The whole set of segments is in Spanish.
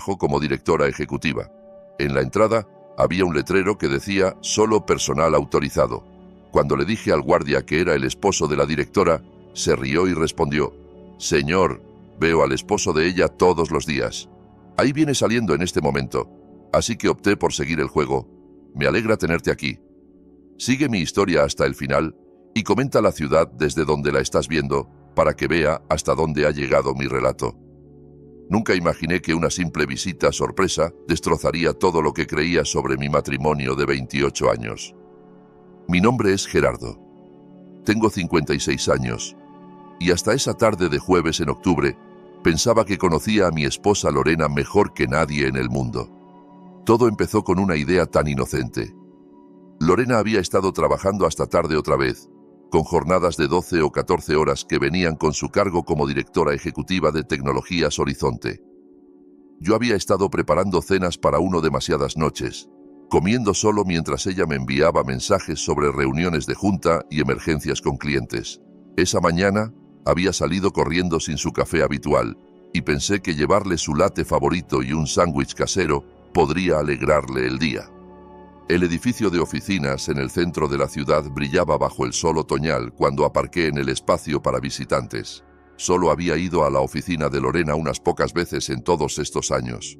como directora ejecutiva. En la entrada había un letrero que decía «Solo personal autorizado». Cuando le dije al guardia que era el esposo de la directora, se rió y respondió «Señor, veo al esposo de ella todos los días. Ahí viene saliendo en este momento, así que opté por seguir el juego. Me alegra tenerte aquí. Sigue mi historia hasta el final y comenta la ciudad desde donde la estás viendo para que vea hasta dónde ha llegado mi relato». Nunca imaginé que una simple visita sorpresa destrozaría todo lo que creía sobre mi matrimonio de 28 años. Mi nombre es Gerardo. Tengo 56 años y hasta esa tarde de jueves en octubre pensaba que conocía a mi esposa Lorena mejor que nadie en el mundo. Todo empezó con una idea tan inocente. Lorena había estado trabajando hasta tarde otra vez, con jornadas de 12 o 14 horas que venían con su cargo como directora ejecutiva de Tecnologías Horizonte. Yo había estado preparando cenas para uno demasiadas noches, comiendo solo mientras ella me enviaba mensajes sobre reuniones de junta y emergencias con clientes. Esa mañana había salido corriendo sin su café habitual y pensé que llevarle su latte favorito y un sándwich casero podría alegrarle el día. El edificio de oficinas en el centro de la ciudad brillaba bajo el sol otoñal cuando aparqué en el espacio para visitantes. Solo había ido a la oficina de Lorena unas pocas veces en todos estos años.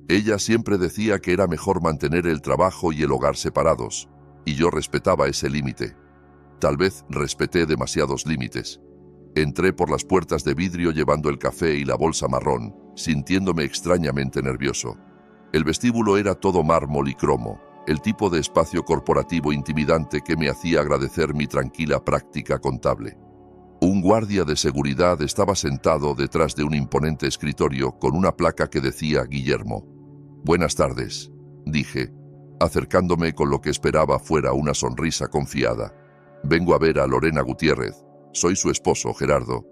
Ella siempre decía que era mejor mantener el trabajo y el hogar separados, y yo respetaba ese límite. Tal vez respeté demasiados límites. Entré por las puertas de vidrio llevando el café y la bolsa marrón, sintiéndome extrañamente nervioso. El vestíbulo era todo mármol y cromo, el tipo de espacio corporativo intimidante que me hacía agradecer mi tranquila práctica contable. Un guardia de seguridad estaba sentado detrás de un imponente escritorio con una placa que decía Guillermo. «Buenas tardes», dije, acercándome con lo que esperaba fuera una sonrisa confiada. «Vengo a ver a Lorena Gutiérrez. Soy su esposo, Gerardo».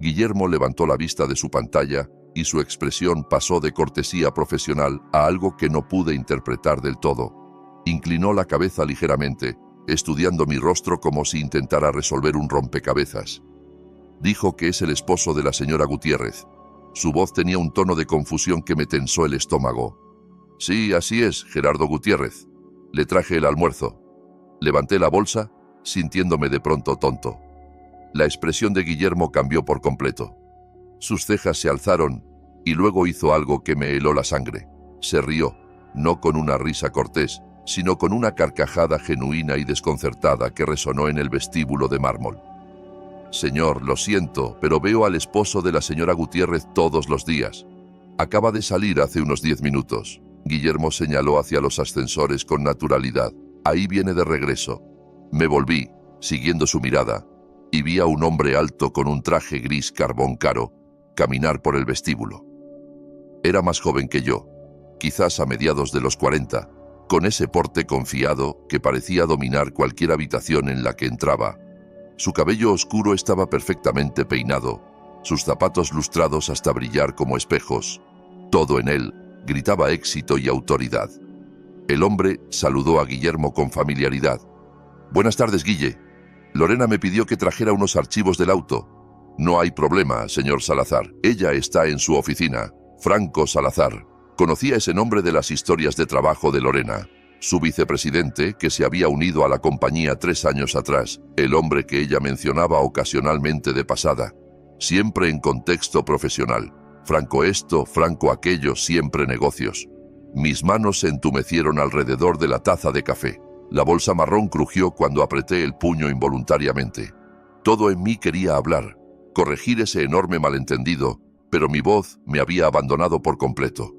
Guillermo levantó la vista de su pantalla y su expresión pasó de cortesía profesional a algo que no pude interpretar del todo. Inclinó la cabeza ligeramente, estudiando mi rostro como si intentara resolver un rompecabezas. Dijo que es el esposo de la señora Gutiérrez. Su voz tenía un tono de confusión que me tensó el estómago. «Sí, así es, Gerardo Gutiérrez. Le traje el almuerzo». Levanté la bolsa, sintiéndome de pronto tonto. La expresión de Guillermo cambió por completo. Sus cejas se alzaron y luego hizo algo que me heló la sangre. Se rió, no con una risa cortés, sino con una carcajada genuina y desconcertada que resonó en el vestíbulo de mármol. «Señor, lo siento, pero veo al esposo de la señora Gutiérrez todos los días. Acaba de salir hace unos 10 minutos». Guillermo señaló hacia los ascensores con naturalidad. «Ahí viene de regreso». Me volví, siguiendo su mirada, y vi a un hombre alto con un traje gris carbón caro caminar por el vestíbulo. Era más joven que yo, quizás a mediados de los 40, con ese porte confiado que parecía dominar cualquier habitación en la que entraba. Su cabello oscuro estaba perfectamente peinado, sus zapatos lustrados hasta brillar como espejos. Todo en él gritaba éxito y autoridad. El hombre saludó a Guillermo con familiaridad. «Buenas tardes, Guille. Lorena me pidió que trajera unos archivos del auto». «No hay problema, señor Salazar. Ella está en su oficina». Franco Salazar. Conocía ese nombre de las historias de trabajo de Lorena. Su vicepresidente, que se había unido a la compañía 3 años atrás, el hombre que ella mencionaba ocasionalmente de pasada. Siempre en contexto profesional. Franco esto, Franco aquello, siempre negocios. Mis manos se entumecieron alrededor de la taza de café. La bolsa marrón crujió cuando apreté el puño involuntariamente. Todo en mí quería hablar, corregir ese enorme malentendido, pero mi voz me había abandonado por completo.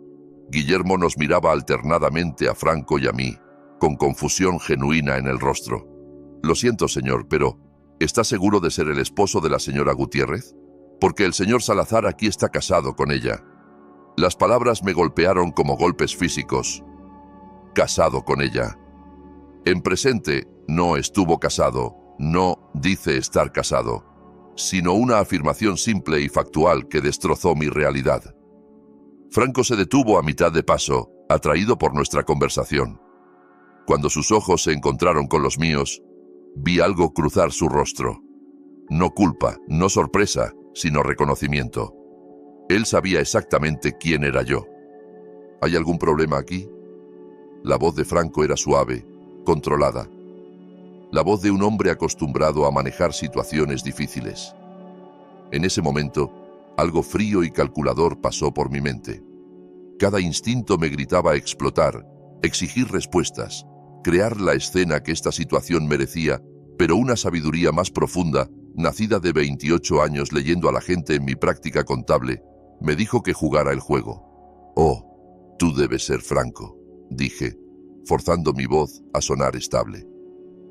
Guillermo nos miraba alternadamente a Franco y a mí, con confusión genuina en el rostro. «Lo siento, señor, pero ¿está seguro de ser el esposo de la señora Gutiérrez? Porque el señor Salazar aquí está casado con ella». Las palabras me golpearon como golpes físicos. «Casado con ella». En presente, no estuvo casado, no dice estar casado, sino una afirmación simple y factual que destrozó mi realidad. Franco se detuvo a mitad de paso, atraído por nuestra conversación. Cuando sus ojos se encontraron con los míos, vi algo cruzar su rostro. No culpa, no sorpresa, sino reconocimiento. Él sabía exactamente quién era yo. ¿Hay algún problema aquí? La voz de Franco era suave, controlada. La voz de un hombre acostumbrado a manejar situaciones difíciles. En ese momento, algo frío y calculador pasó por mi mente. Cada instinto me gritaba explotar, exigir respuestas, crear la escena que esta situación merecía, pero una sabiduría más profunda, nacida de 28 años leyendo a la gente en mi práctica contable, me dijo que jugara el juego. «Oh, tú debes ser Franco», dije, forzando mi voz a sonar estable.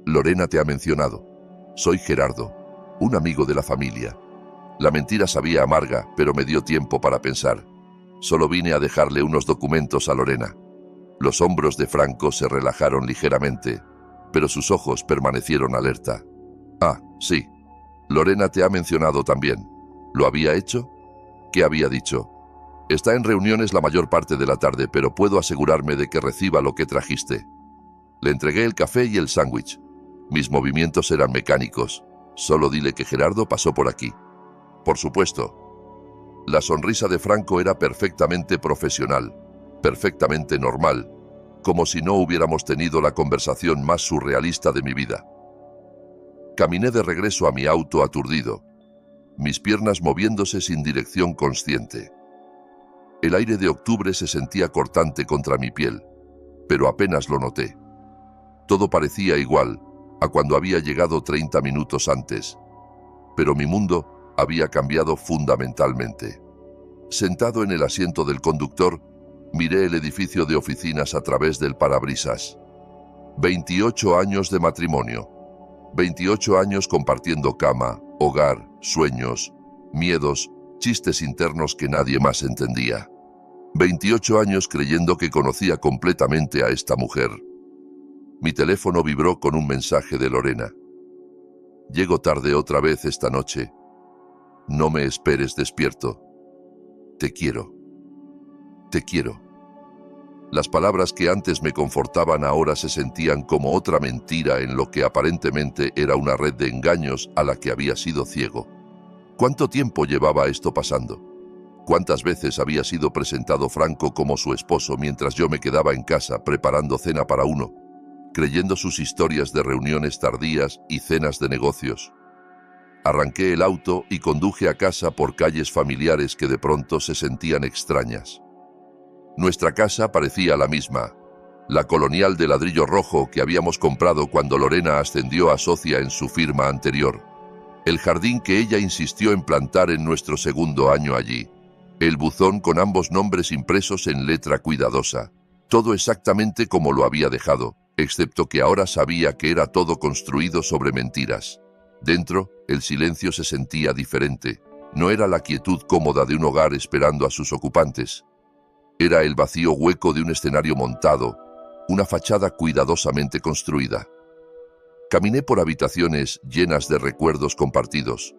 «Lorena te ha mencionado. Soy Gerardo, un amigo de la familia». La mentira sabía amarga, pero me dio tiempo para pensar. Solo vine a dejarle unos documentos a Lorena. Los hombros de Franco se relajaron ligeramente, pero sus ojos permanecieron alerta. «Ah, sí. Lorena te ha mencionado también. ¿Lo había hecho? ¿Qué había dicho? Está en reuniones la mayor parte de la tarde, pero puedo asegurarme de que reciba lo que trajiste». Le entregué el café y el sándwich. Mis movimientos eran mecánicos. Solo dile que Gerardo pasó por aquí. Por supuesto. La sonrisa de Franco era perfectamente profesional, perfectamente normal, como si no hubiéramos tenido la conversación más surrealista de mi vida. Caminé de regreso a mi auto aturdido, mis piernas moviéndose sin dirección consciente. El aire de octubre se sentía cortante contra mi piel, pero apenas lo noté. Todo parecía igual a cuando había llegado 30 minutos antes, pero mi mundo había cambiado fundamentalmente. Sentado en el asiento del conductor, miré el edificio de oficinas a través del parabrisas. 28 años de matrimonio. 28 años compartiendo cama, hogar, sueños, miedos, chistes internos que nadie más entendía. 28 años creyendo que conocía completamente a esta mujer. Mi teléfono vibró con un mensaje de Lorena. «Llego tarde otra vez esta noche. No me esperes despierto. Te quiero. Te quiero». Las palabras que antes me confortaban ahora se sentían como otra mentira en lo que aparentemente era una red de engaños a la que había sido ciego. ¿Cuánto tiempo llevaba esto pasando? ¿Cuántas veces había sido presentado Franco como su esposo mientras yo me quedaba en casa preparando cena para uno, creyendo sus historias de reuniones tardías y cenas de negocios? Arranqué el auto y conduje a casa por calles familiares que de pronto se sentían extrañas. Nuestra casa parecía la misma, la colonial de ladrillo rojo que habíamos comprado cuando Lorena ascendió a socia en su firma anterior. El jardín que ella insistió en plantar en nuestro segundo año allí. El buzón con ambos nombres impresos en letra cuidadosa. Todo exactamente como lo había dejado, excepto que ahora sabía que era todo construido sobre mentiras. Dentro, el silencio se sentía diferente. No era la quietud cómoda de un hogar esperando a sus ocupantes. Era el vacío hueco de un escenario montado, una fachada cuidadosamente construida. Caminé por habitaciones llenas de recuerdos compartidos,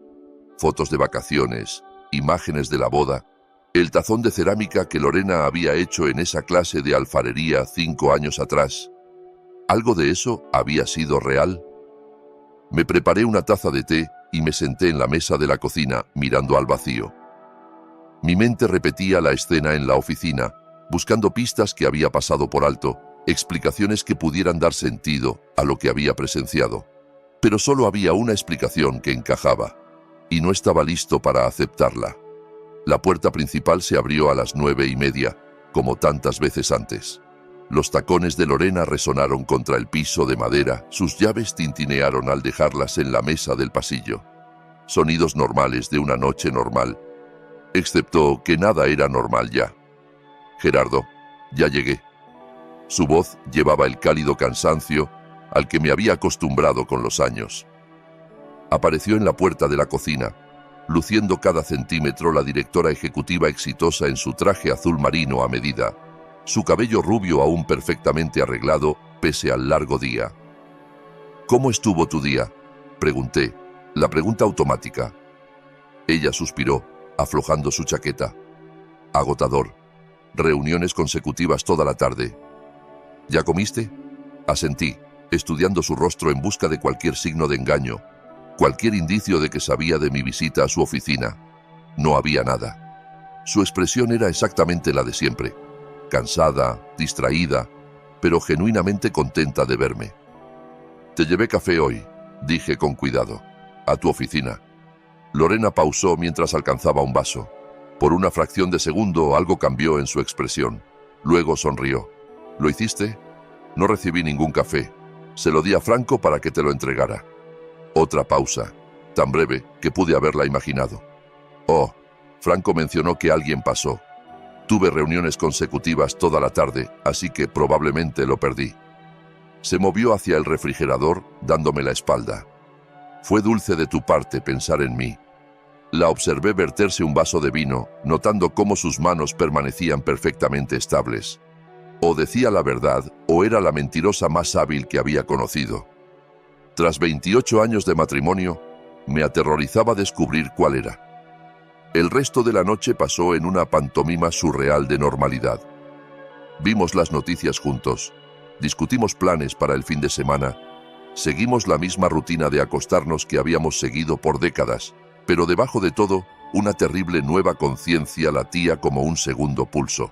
fotos de vacaciones, imágenes de la boda, el tazón de cerámica que Lorena había hecho en esa clase de alfarería 5 años atrás. ¿Algo de eso había sido real? Me preparé una taza de té y me senté en la mesa de la cocina mirando al vacío. Mi mente repetía la escena en la oficina, buscando pistas que había pasado por alto, explicaciones que pudieran dar sentido a lo que había presenciado. Pero solo había una explicación que encajaba, y no estaba listo para aceptarla. La puerta principal se abrió a las 9:30, como tantas veces antes. Los tacones de Lorena resonaron contra el piso de madera, sus llaves tintinearon al dejarlas en la mesa del pasillo. Sonidos normales de una noche normal, excepto que nada era normal ya. «Gerardo, ya llegué». Su voz llevaba el cálido cansancio al que me había acostumbrado con los años. Apareció en la puerta de la cocina, luciendo cada centímetro la directora ejecutiva exitosa en su traje azul marino a medida, su cabello rubio aún perfectamente arreglado pese al largo día. «¿Cómo estuvo tu día?», pregunté, la pregunta automática. Ella suspiró, aflojando su chaqueta. «Agotador. Reuniones consecutivas toda la tarde». «¿Ya comiste?», asentí, estudiando su rostro en busca de cualquier signo de engaño, cualquier indicio de que sabía de mi visita a su oficina. No había nada. Su expresión era exactamente la de siempre. cansada, distraída, pero genuinamente contenta de verme. «Te llevé café hoy», dije con cuidado. «A tu oficina». Lorena pausó mientras alcanzaba un vaso. Por una fracción de segundo algo cambió en su expresión. Luego sonrió. «¿Lo hiciste?» «No recibí ningún café. Se lo di a Franco para que te lo entregara». Otra pausa, tan breve que pude haberla imaginado. «Oh, Franco mencionó que alguien pasó. Tuve reuniones consecutivas toda la tarde, así que probablemente lo perdí». Se movió hacia el refrigerador, dándome la espalda. «Fue dulce de tu parte pensar en mí». La observé verterse un vaso de vino, notando cómo sus manos permanecían perfectamente estables. O decía la verdad, o era la mentirosa más hábil que había conocido. Tras 28 años de matrimonio, me aterrorizaba descubrir cuál era. El resto de la noche pasó en una pantomima surreal de normalidad. Vimos las noticias juntos, discutimos planes para el fin de semana, seguimos la misma rutina de acostarnos que habíamos seguido por décadas, pero debajo de todo, una terrible nueva conciencia latía como un segundo pulso.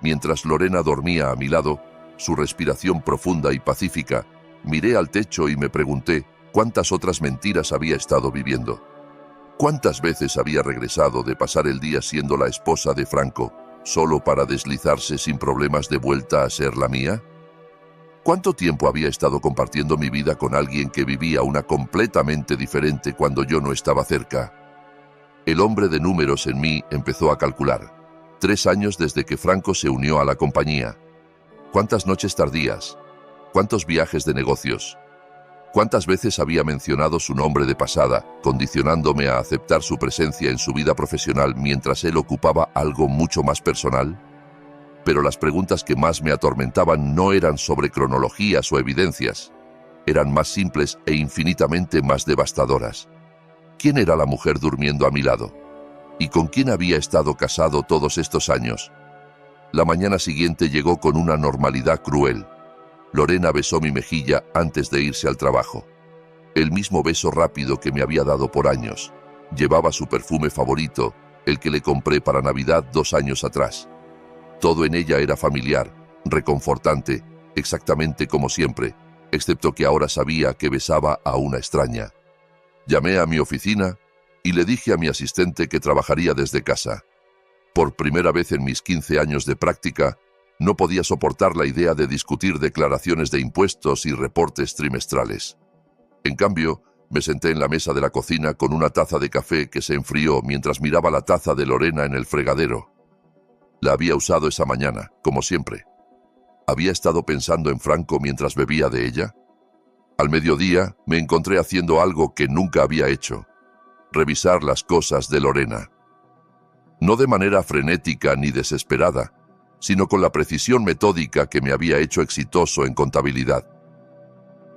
Mientras Lorena dormía a mi lado, su respiración profunda y pacífica, miré al techo y me pregunté cuántas otras mentiras había estado viviendo. ¿Cuántas veces había regresado de pasar el día siendo la esposa de Franco, solo para deslizarse sin problemas de vuelta a ser la mía? ¿Cuánto tiempo había estado compartiendo mi vida con alguien que vivía una completamente diferente cuando yo no estaba cerca? El hombre de números en mí empezó a calcular. 3 años desde que Franco se unió a la compañía. ¿Cuántas noches tardías? ¿Cuántos viajes de negocios? ¿Cuántas veces había mencionado su nombre de pasada, condicionándome a aceptar su presencia en su vida profesional mientras él ocupaba algo mucho más personal? Pero las preguntas que más me atormentaban no eran sobre cronologías o evidencias. Eran más simples e infinitamente más devastadoras. ¿Quién era la mujer durmiendo a mi lado? ¿Y con quién había estado casado todos estos años? La mañana siguiente llegó con una normalidad cruel. Lorena besó mi mejilla antes de irse al trabajo. El mismo beso rápido que me había dado por años. Llevaba su perfume favorito, el que le compré para Navidad 2 años atrás. Todo en ella era familiar, reconfortante, exactamente como siempre, excepto que ahora sabía que besaba a una extraña. Llamé a mi oficina y le dije a mi asistente que trabajaría desde casa. Por primera vez en mis 15 años de práctica, no podía soportar la idea de discutir declaraciones de impuestos y reportes trimestrales. En cambio, me senté en la mesa de la cocina con una taza de café que se enfrió mientras miraba la taza de Lorena en el fregadero. La había usado esa mañana, como siempre. ¿Había estado pensando en Franco mientras bebía de ella? Al mediodía, me encontré haciendo algo que nunca había hecho. Revisar las cosas de Lorena. No de manera frenética ni desesperada, sino con la precisión metódica que me había hecho exitoso en contabilidad.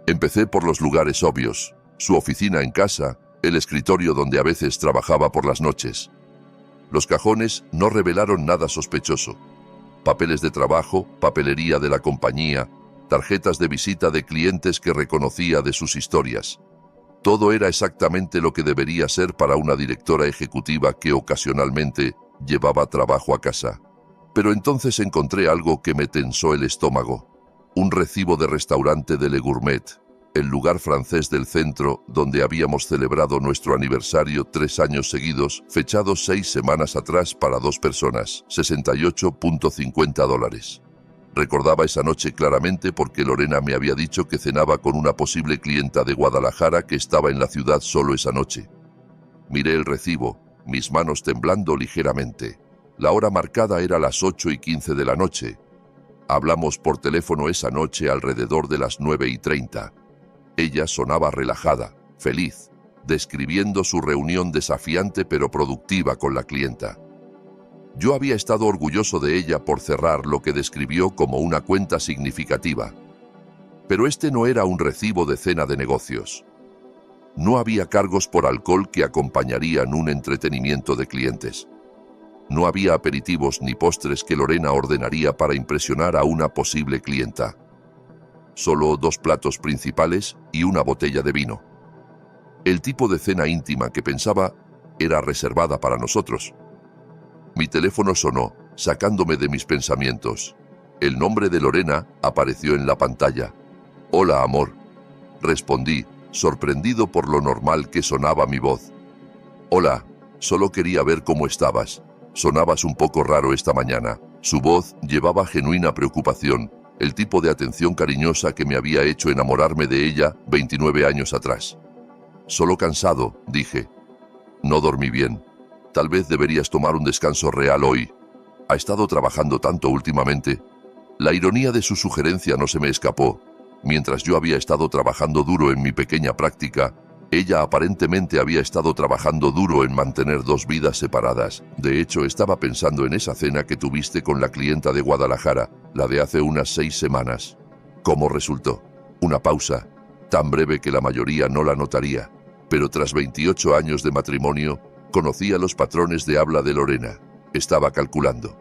Empecé por los lugares obvios, su oficina en casa, el escritorio donde a veces trabajaba por las noches. Los cajones no revelaron nada sospechoso. Papeles de trabajo, papelería de la compañía, tarjetas de visita de clientes que reconocía de sus historias. Todo era exactamente lo que debería ser para una directora ejecutiva que ocasionalmente llevaba trabajo a casa. Pero entonces encontré algo que me tensó el estómago. Un recibo de restaurante de Le Gourmet, el lugar francés del centro donde habíamos celebrado nuestro aniversario 3 años seguidos, fechado 6 semanas atrás para 2 personas, $68.50. Recordaba esa noche claramente porque Lorena me había dicho que cenaba con una posible clienta de Guadalajara que estaba en la ciudad solo esa noche. Miré el recibo, mis manos temblando ligeramente. La hora marcada era las 8:15 de la noche. Hablamos por teléfono esa noche alrededor de las 9:30. Ella sonaba relajada, feliz, describiendo su reunión desafiante pero productiva con la clienta. Yo había estado orgulloso de ella por cerrar lo que describió como una cuenta significativa. Pero este no era un recibo de cena de negocios. No había cargos por alcohol que acompañarían un entretenimiento de clientes. No había aperitivos ni postres que Lorena ordenaría para impresionar a una posible clienta. Solo 2 platos principales y una botella de vino. El tipo de cena íntima que pensaba era reservada para nosotros. Mi teléfono sonó sacándome de mis pensamientos. El nombre de Lorena apareció en la pantalla. «Hola, amor», respondí, sorprendido por lo normal que sonaba mi voz. «Hola, solo quería ver cómo estabas. Sonabas un poco raro esta mañana». Su voz llevaba genuina preocupación, el tipo de atención cariñosa que me había hecho enamorarme de ella 29 años atrás. «Solo cansado», dije. «No dormí bien. Tal vez deberías tomar un descanso real hoy. ¿Ha estado trabajando tanto últimamente?» La ironía de su sugerencia no se me escapó. Mientras yo había estado trabajando duro en mi pequeña práctica, ella aparentemente había estado trabajando duro en mantener dos vidas separadas. De hecho, estaba pensando en esa cena que tuviste con la clienta de Guadalajara, la de hace unas 6 semanas. ¿Cómo resultó? Una pausa, tan breve que la mayoría no la notaría. Pero tras 28 años de matrimonio, conocía los patrones de habla de Lorena. Estaba calculando.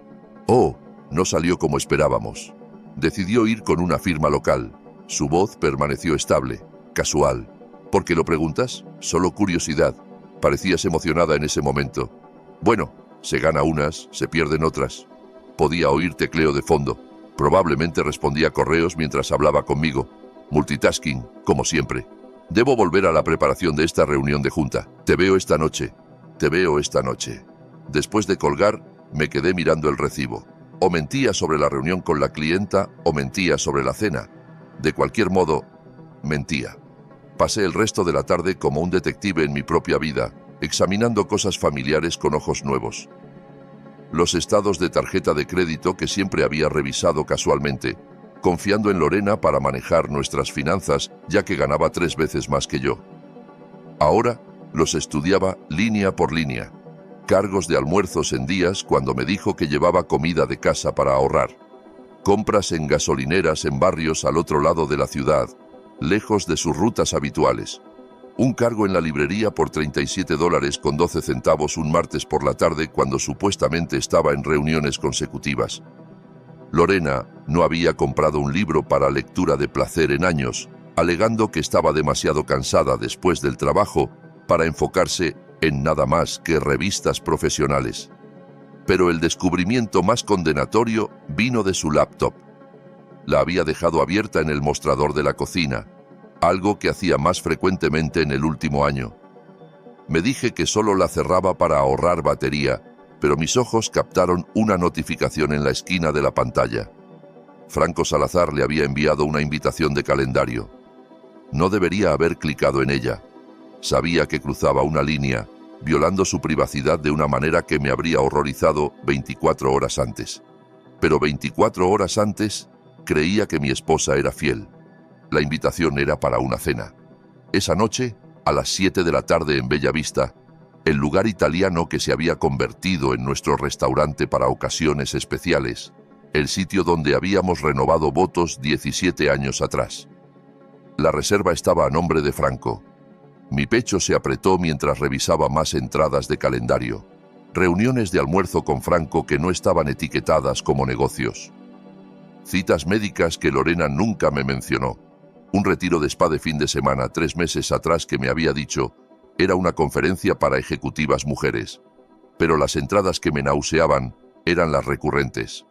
«Oh, no salió como esperábamos». Decidió ir con una firma local. Su voz permaneció estable, casual. «¿Por qué lo preguntas? Solo curiosidad». Parecías emocionada en ese momento. «Bueno, se gana unas, se pierden otras». Podía oír tecleo de fondo. Probablemente respondía correos mientras hablaba conmigo. Multitasking, como siempre. «Debo volver a la preparación de esta reunión de junta. Te veo esta noche. Te veo esta noche». Después de colgar, me quedé mirando el recibo. O mentía sobre la reunión con la clienta o mentía sobre la cena. De cualquier modo, mentía. Pasé el resto de la tarde como un detective en mi propia vida, examinando cosas familiares con ojos nuevos. Los estados de tarjeta de crédito que siempre había revisado casualmente, confiando en Lorena para manejar nuestras finanzas, ya que ganaba 3 veces más que yo. Ahora los estudiaba línea por línea. Cargos de almuerzos en días cuando me dijo que llevaba comida de casa para ahorrar. Compras en gasolineras en barrios al otro lado de la ciudad, lejos de sus rutas habituales. Un cargo en la librería por $37.12 un martes por la tarde cuando supuestamente estaba en reuniones consecutivas. Lorena no había comprado un libro para lectura de placer en años, alegando que estaba demasiado cansada después del trabajo para enfocarse en nada más que revistas profesionales. Pero el descubrimiento más condenatorio vino de su laptop. La había dejado abierta en el mostrador de la cocina, algo que hacía más frecuentemente en el último año. Me dije que solo la cerraba para ahorrar batería, pero mis ojos captaron una notificación en la esquina de la pantalla. Franco Salazar le había enviado una invitación de calendario. No debería haber clicado en ella. Sabía que cruzaba una línea, violando su privacidad de una manera que me habría horrorizado 24 horas antes. Pero 24 horas antes, creía que mi esposa era fiel. La invitación era para una cena. Esa noche, a las 7 de la tarde en Bella Vista, el lugar italiano que se había convertido en nuestro restaurante para ocasiones especiales, el sitio donde habíamos renovado votos 17 años atrás. La reserva estaba a nombre de Franco. Mi pecho se apretó mientras revisaba más entradas de calendario. Reuniones de almuerzo con Franco que no estaban etiquetadas como negocios. Citas médicas que Lorena nunca me mencionó. Un retiro de spa de fin de semana 3 meses atrás que me había dicho era una conferencia para ejecutivas mujeres. Pero las entradas que me nauseaban eran las recurrentes.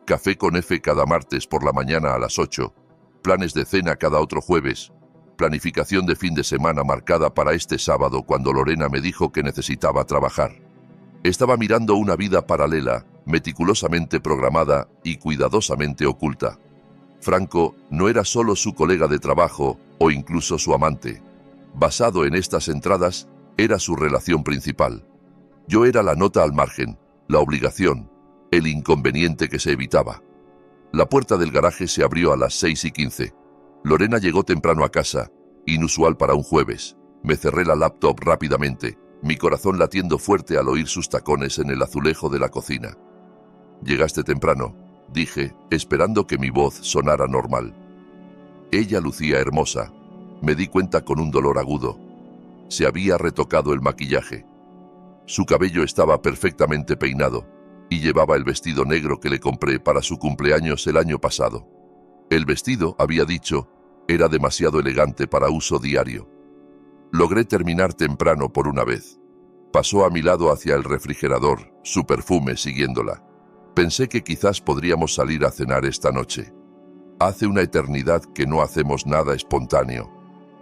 Café con F cada martes por la mañana a las 8. Planes de cena cada otro jueves. Planificación de fin de semana marcada para este sábado cuando Lorena me dijo que necesitaba trabajar. Estaba mirando una vida paralela, meticulosamente programada y cuidadosamente oculta. Franco no era solo su colega de trabajo o incluso su amante. Basado en estas entradas, era su relación principal. Yo era la nota al margen, la obligación, el inconveniente que se evitaba. La puerta del garaje se abrió a las 6:15. Lorena llegó temprano a casa, inusual para un jueves. Me cerré la laptop rápidamente, mi corazón latiendo fuerte al oír sus tacones en el azulejo de la cocina. «Llegaste temprano», dije, esperando que mi voz sonara normal. Ella lucía hermosa. Me di cuenta con un dolor agudo. Se había retocado el maquillaje. Su cabello estaba perfectamente peinado y llevaba el vestido negro que le compré para su cumpleaños el año pasado. El vestido, había dicho, era demasiado elegante para uso diario. Logré terminar temprano por una vez. Pasó a mi lado hacia el refrigerador, su perfume siguiéndola. Pensé que quizás podríamos salir a cenar esta noche. Hace una eternidad que no hacemos nada espontáneo.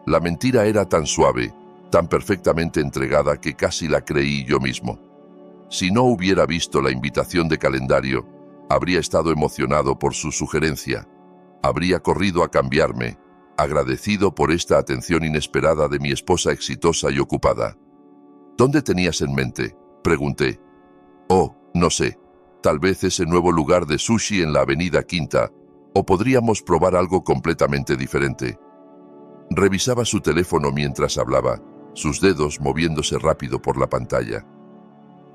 La mentira era tan suave, tan perfectamente entregada que casi la creí yo mismo. Si no hubiera visto la invitación de calendario, habría estado emocionado por su sugerencia. Habría corrido a cambiarme, agradecido por esta atención inesperada de mi esposa exitosa y ocupada. ¿Dónde tenías en mente?, pregunté. Oh, no sé. Tal vez ese nuevo lugar de sushi en la Avenida Quinta, o podríamos probar algo completamente diferente. Revisaba su teléfono mientras hablaba, sus dedos moviéndose rápido por la pantalla.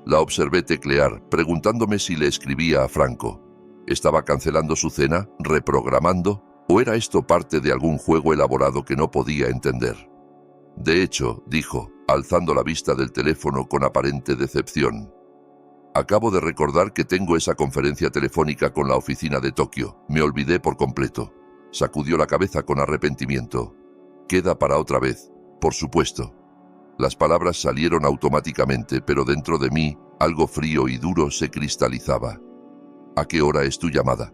La observé teclear, preguntándome si le escribía a Franco. ¿Estaba cancelando su cena, reprogramando, o era esto parte de algún juego elaborado que no podía entender? De hecho, dijo, alzando la vista del teléfono con aparente decepción. Acabo de recordar que tengo esa conferencia telefónica con la oficina de Tokio. Me olvidé por completo. Sacudió la cabeza con arrepentimiento. Queda para otra vez, por supuesto. Las palabras salieron automáticamente, pero dentro de mí, algo frío y duro se cristalizaba. ¿A qué hora es tu llamada?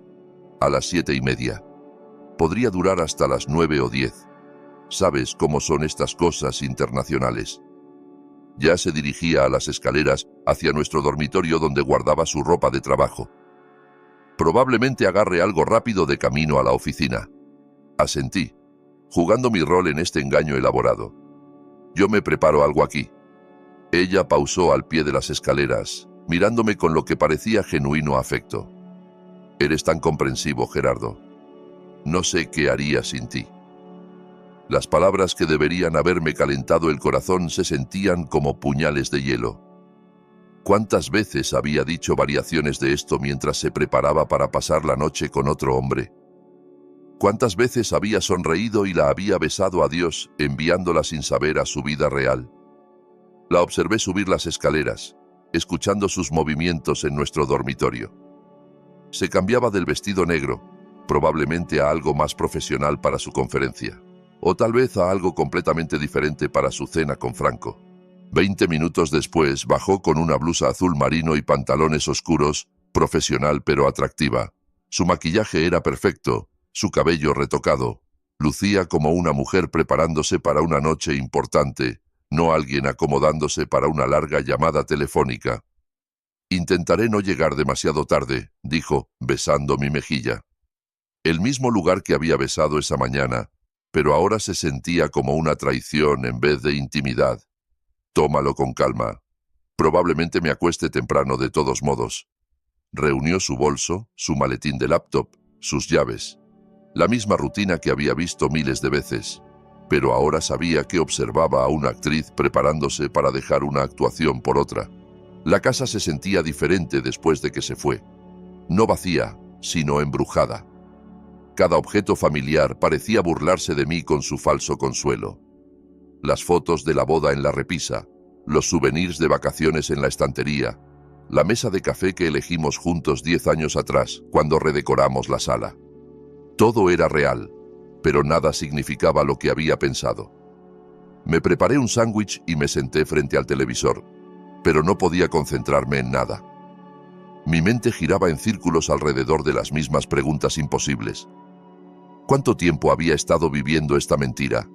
A las 7:30. Podría durar hasta las 9 o 10. Sabes cómo son estas cosas internacionales. Ya se dirigía a las escaleras hacia nuestro dormitorio donde guardaba su ropa de trabajo. Probablemente agarre algo rápido de camino a la oficina. Asentí, jugando mi rol en este engaño elaborado. Yo me preparo algo aquí. Ella pausó al pie de las escaleras, mirándome con lo que parecía genuino afecto. Eres tan comprensivo, Gerardo. No sé qué haría sin ti. Las palabras que deberían haberme calentado el corazón se sentían como puñales de hielo. ¿Cuántas veces había dicho variaciones de esto mientras se preparaba para pasar la noche con otro hombre? ¿Cuántas veces había sonreído y la había besado a Dios, enviándola sin saber a su vida real? La observé subir las escaleras, escuchando sus movimientos en nuestro dormitorio. Se cambiaba del vestido negro, probablemente a algo más profesional para su conferencia. O tal vez a algo completamente diferente para su cena con Franco. 20 minutos después bajó con una blusa azul marino y pantalones oscuros, profesional pero atractiva. Su maquillaje era perfecto, su cabello retocado. Lucía como una mujer preparándose para una noche importante, no alguien acomodándose para una larga llamada telefónica. Intentaré no llegar demasiado tarde, dijo, besando mi mejilla. El mismo lugar que había besado esa mañana, pero ahora se sentía como una traición en vez de intimidad. Tómalo con calma. Probablemente me acueste temprano de todos modos. Reunió su bolso, su maletín de laptop, sus llaves. La misma rutina que había visto miles de veces, pero ahora sabía que observaba a una actriz preparándose para dejar una actuación por otra. La casa se sentía diferente después de que se fue. No vacía, sino embrujada. Cada objeto familiar parecía burlarse de mí con su falso consuelo. Las fotos de la boda en la repisa, los souvenirs de vacaciones en la estantería, la mesa de café que elegimos juntos 10 años atrás, cuando redecoramos la sala. Todo era real, pero nada significaba lo que había pensado. Me preparé un sándwich y me senté frente al televisor, pero no podía concentrarme en nada. Mi mente giraba en círculos alrededor de las mismas preguntas imposibles. ¿Cuánto tiempo había estado viviendo esta mentira?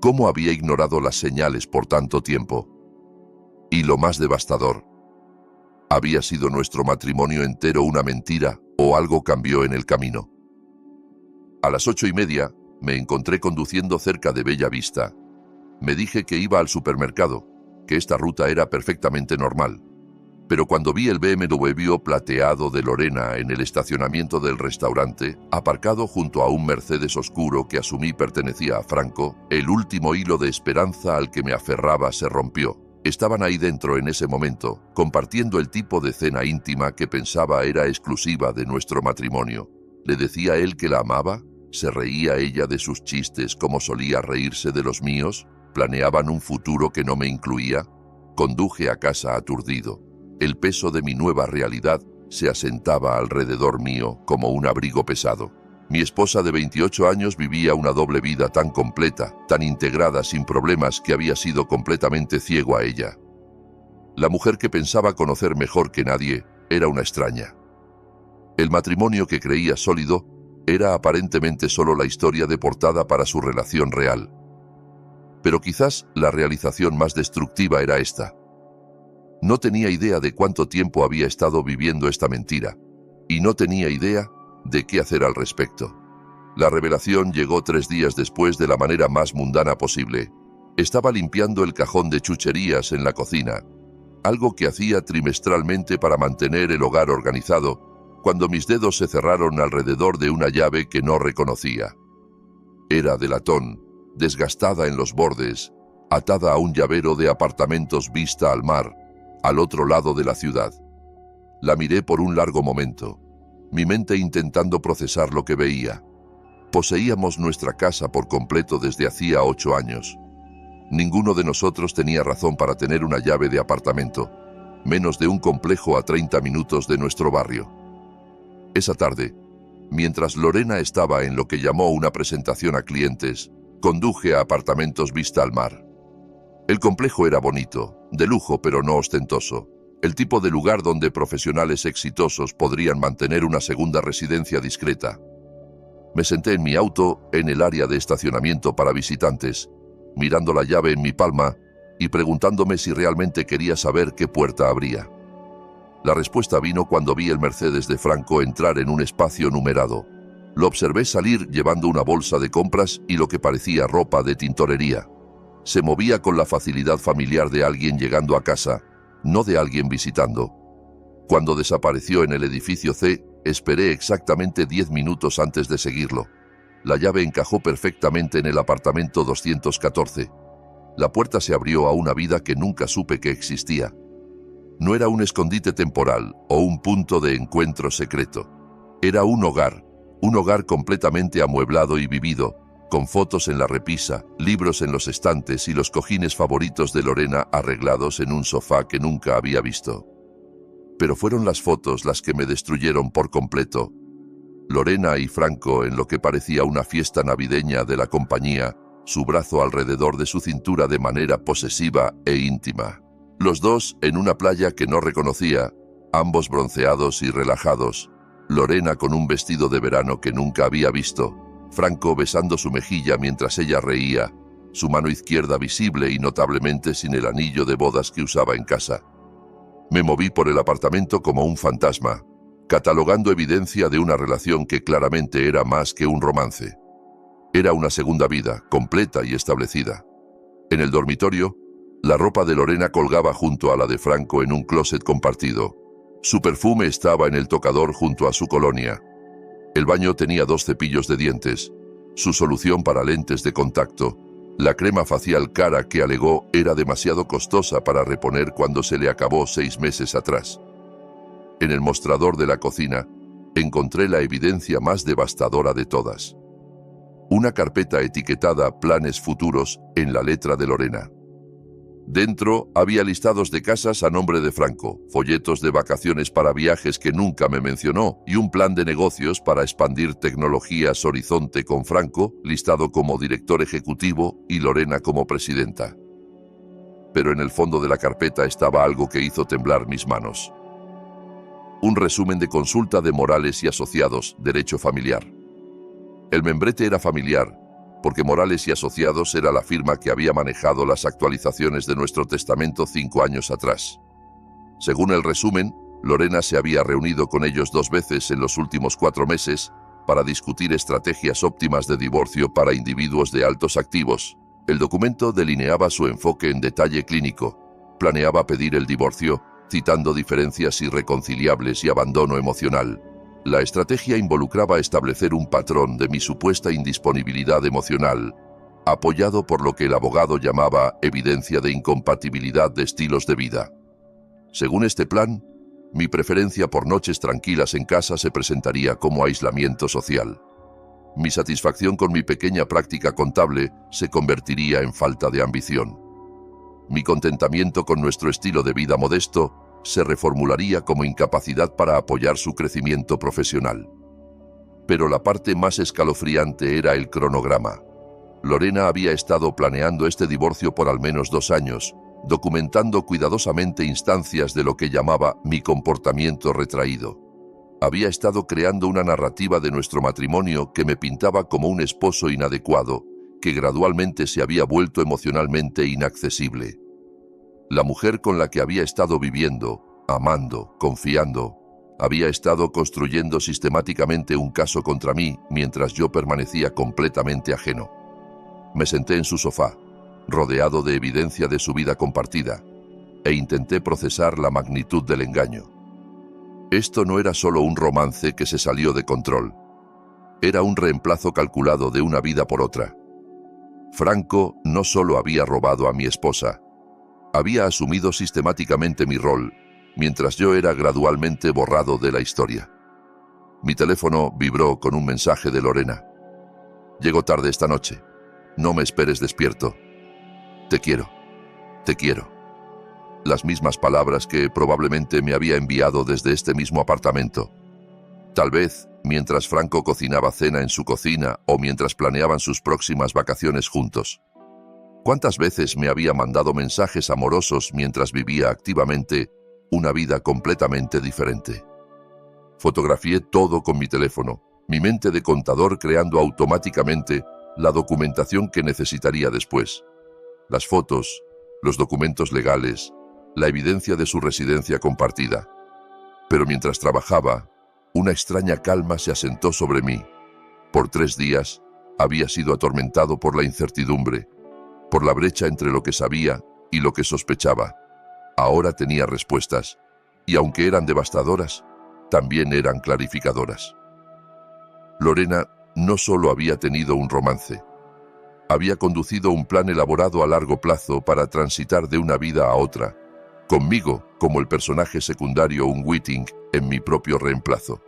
¿Cómo había ignorado las señales por tanto tiempo? Y lo más devastador, ¿había sido nuestro matrimonio entero una mentira o algo cambió en el camino? A las 8:30 me encontré conduciendo cerca de Bella Vista. Me dije que iba al supermercado, que esta ruta era perfectamente normal. Pero cuando vi el BMW plateado de Lorena en el estacionamiento del restaurante, aparcado junto a un Mercedes oscuro que asumí pertenecía a Franco, el último hilo de esperanza al que me aferraba se rompió. Estaban ahí dentro en ese momento, compartiendo el tipo de cena íntima que pensaba era exclusiva de nuestro matrimonio. ¿Le decía él que la amaba? ¿Se reía ella de sus chistes como solía reírse de los míos? ¿Planeaban un futuro que no me incluía? Conduje a casa aturdido. El peso de mi nueva realidad se asentaba alrededor mío como un abrigo pesado. Mi esposa de 28 años vivía una doble vida tan completa, tan integrada sin problemas que había sido completamente ciego a ella. La mujer que pensaba conocer mejor que nadie era una extraña. El matrimonio que creía sólido era aparentemente solo la historia de portada para su relación real. Pero quizás la realización más destructiva era esta. No tenía idea de cuánto tiempo había estado viviendo esta mentira, y no tenía idea de qué hacer al respecto. La revelación llegó 3 días después de la manera más mundana posible. Estaba limpiando el cajón de chucherías en la cocina, algo que hacía trimestralmente para mantener el hogar organizado, cuando mis dedos se cerraron alrededor de una llave que no reconocía. Era de latón, desgastada en los bordes, atada a un llavero de apartamentos vista al mar, al otro lado de la ciudad. La miré por un largo momento, mi mente intentando procesar lo que veía. Poseíamos nuestra casa por completo desde hacía 8 años. Ninguno de nosotros tenía razón para tener una llave de apartamento, menos de un complejo a 30 minutos de nuestro barrio. Esa tarde, mientras Lorena estaba en lo que llamó una presentación a clientes, conduje a apartamentos vista al mar. El complejo era bonito, de lujo pero no ostentoso, el tipo de lugar donde profesionales exitosos podrían mantener una segunda residencia discreta. Me senté en mi auto, en el área de estacionamiento para visitantes, mirando la llave en mi palma y preguntándome si realmente quería saber qué puerta abría. La respuesta vino cuando vi el Mercedes de Franco entrar en un espacio numerado. Lo observé salir llevando una bolsa de compras y lo que parecía ropa de tintorería. Se movía con la facilidad familiar de alguien llegando a casa, no de alguien visitando. Cuando desapareció en el edificio C, esperé exactamente 10 minutos antes de seguirlo. La llave encajó perfectamente en el apartamento 214. La puerta se abrió a una vida que nunca supe que existía. No era un escondite temporal o un punto de encuentro secreto. Era un hogar completamente amueblado y vivido, con fotos en la repisa, libros en los estantes y los cojines favoritos de Lorena arreglados en un sofá que nunca había visto. Pero fueron las fotos las que me destruyeron por completo. Lorena y Franco en lo que parecía una fiesta navideña de la compañía, su brazo alrededor de su cintura de manera posesiva e íntima. Los dos en una playa que no reconocía, ambos bronceados y relajados. Lorena con un vestido de verano que nunca había visto, Franco besando su mejilla mientras ella reía, su mano izquierda visible y notablemente sin el anillo de bodas que usaba en casa. Me moví por el apartamento como un fantasma, catalogando evidencia de una relación que claramente era más que un romance. Era una segunda vida, completa y establecida. En el dormitorio, la ropa de Lorena colgaba junto a la de Franco en un closet compartido. Su perfume estaba en el tocador junto a su colonia. El baño tenía 2 cepillos de dientes, su solución para lentes de contacto, la crema facial cara que alegó era demasiado costosa para reponer cuando se le acabó 6 meses atrás. En el mostrador de la cocina, encontré la evidencia más devastadora de todas. Una carpeta etiquetada Planes Futuros en la letra de Lorena. Dentro había listados de casas a nombre de Franco, folletos de vacaciones para viajes que nunca me mencionó y un plan de negocios para expandir Tecnologías Horizonte con Franco, listado como director ejecutivo y Lorena como presidenta. Pero en el fondo de la carpeta estaba algo que hizo temblar mis manos. Un resumen de consulta de Morales y Asociados, Derecho Familiar. El membrete era familiar, porque Morales y Asociados era la firma que había manejado las actualizaciones de nuestro testamento 5 años atrás. Según el resumen, Lorena se había reunido con ellos 2 veces en los últimos 4 meses para discutir estrategias óptimas de divorcio para individuos de altos activos. El documento delineaba su enfoque en detalle clínico. Planeaba pedir el divorcio, citando diferencias irreconciliables y abandono emocional. La estrategia involucraba establecer un patrón de mi supuesta indisponibilidad emocional, apoyado por lo que el abogado llamaba evidencia de incompatibilidad de estilos de vida. Según este plan, mi preferencia por noches tranquilas en casa se presentaría como aislamiento social. Mi satisfacción con mi pequeña práctica contable se convertiría en falta de ambición. Mi contentamiento con nuestro estilo de vida modesto se reformularía como incapacidad para apoyar su crecimiento profesional. Pero la parte más escalofriante era el cronograma. Lorena había estado planeando este divorcio por al menos 2 años, documentando cuidadosamente instancias de lo que llamaba mi comportamiento retraído. Había estado creando una narrativa de nuestro matrimonio que me pintaba como un esposo inadecuado, que gradualmente se había vuelto emocionalmente inaccesible. La mujer con la que había estado viviendo, amando, confiando, había estado construyendo sistemáticamente un caso contra mí mientras yo permanecía completamente ajeno. Me senté en su sofá, rodeado de evidencia de su vida compartida, e intenté procesar la magnitud del engaño. Esto no era solo un romance que se salió de control. Era un reemplazo calculado de una vida por otra. Franco no solo había robado a mi esposa, había asumido sistemáticamente mi rol, mientras yo era gradualmente borrado de la historia. Mi teléfono vibró con un mensaje de Lorena. Llego tarde esta noche. No me esperes despierto. Te quiero. Te quiero. Las mismas palabras que probablemente me había enviado desde este mismo apartamento. Tal vez mientras Franco cocinaba cena en su cocina o mientras planeaban sus próximas vacaciones juntos. ¿Cuántas veces me había mandado mensajes amorosos mientras vivía activamente una vida completamente diferente? Fotografié todo con mi teléfono, mi mente de contador creando automáticamente la documentación que necesitaría después. Las fotos, los documentos legales, la evidencia de su residencia compartida. Pero mientras trabajaba, una extraña calma se asentó sobre mí. Por 3 días, había sido atormentado por la incertidumbre, por la brecha entre lo que sabía y lo que sospechaba. Ahora tenía respuestas, y aunque eran devastadoras, también eran clarificadoras. Lorena no solo había tenido un romance, había conducido un plan elaborado a largo plazo para transitar de una vida a otra, conmigo como el personaje secundario Whiting en mi propio reemplazo.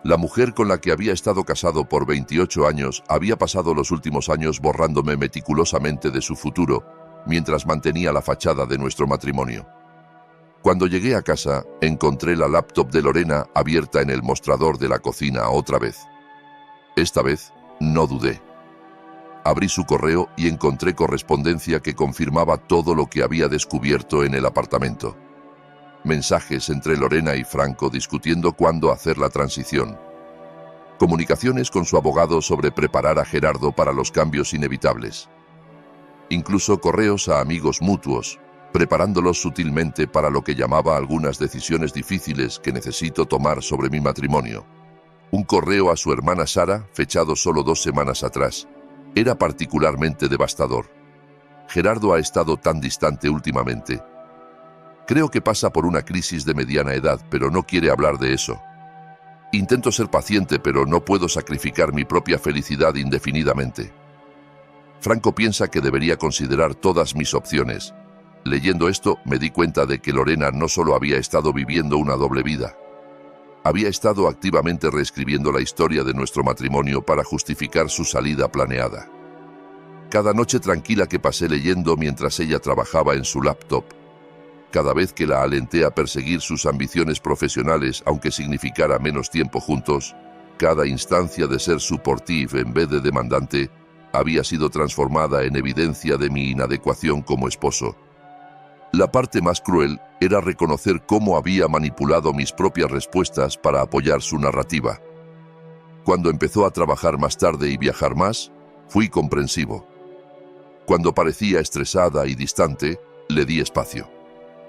La mujer con la que había estado casado por 28 años había pasado los últimos años borrándome meticulosamente de su futuro, mientras mantenía la fachada de nuestro matrimonio. Cuando llegué a casa, encontré la laptop de Lorena abierta en el mostrador de la cocina otra vez. Esta vez, no dudé. Abrí su correo y encontré correspondencia que confirmaba todo lo que había descubierto en el apartamento. Mensajes entre Lorena y Franco discutiendo cuándo hacer la transición. Comunicaciones con su abogado sobre preparar a Gerardo para los cambios inevitables. Incluso correos a amigos mutuos, preparándolos sutilmente para lo que llamaba algunas decisiones difíciles que necesito tomar sobre mi matrimonio. Un correo a su hermana Sara, fechado solo 2 semanas atrás, era particularmente devastador. Gerardo ha estado tan distante últimamente. Creo que pasa por una crisis de mediana edad, pero no quiere hablar de eso. Intento ser paciente, pero no puedo sacrificar mi propia felicidad indefinidamente. Franco piensa que debería considerar todas mis opciones. Leyendo esto, me di cuenta de que Lorena no solo había estado viviendo una doble vida. Había estado activamente reescribiendo la historia de nuestro matrimonio para justificar su salida planeada. Cada noche tranquila que pasé leyendo mientras ella trabajaba en su laptop, cada vez que la alenté a perseguir sus ambiciones profesionales aunque significara menos tiempo juntos, cada instancia de ser supportive en vez de demandante había sido transformada en evidencia de mi inadecuación como esposo. La parte más cruel era reconocer cómo había manipulado mis propias respuestas para apoyar su narrativa. Cuando empezó a trabajar más tarde y viajar más, fui comprensivo. Cuando parecía estresada y distante, le di espacio.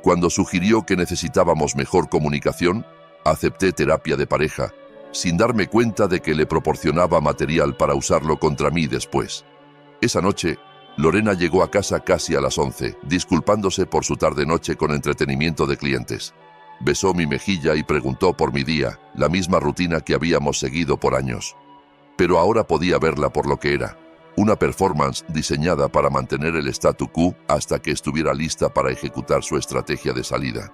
Cuando sugirió que necesitábamos mejor comunicación, acepté terapia de pareja, sin darme cuenta de que le proporcionaba material para usarlo contra mí después. Esa noche, Lorena llegó a casa casi a las 11, disculpándose por su tarde-noche con entretenimiento de clientes. Besó mi mejilla y preguntó por mi día, la misma rutina que habíamos seguido por años. Pero ahora podía verla por lo que era, una performance diseñada para mantener el statu quo hasta que estuviera lista para ejecutar su estrategia de salida.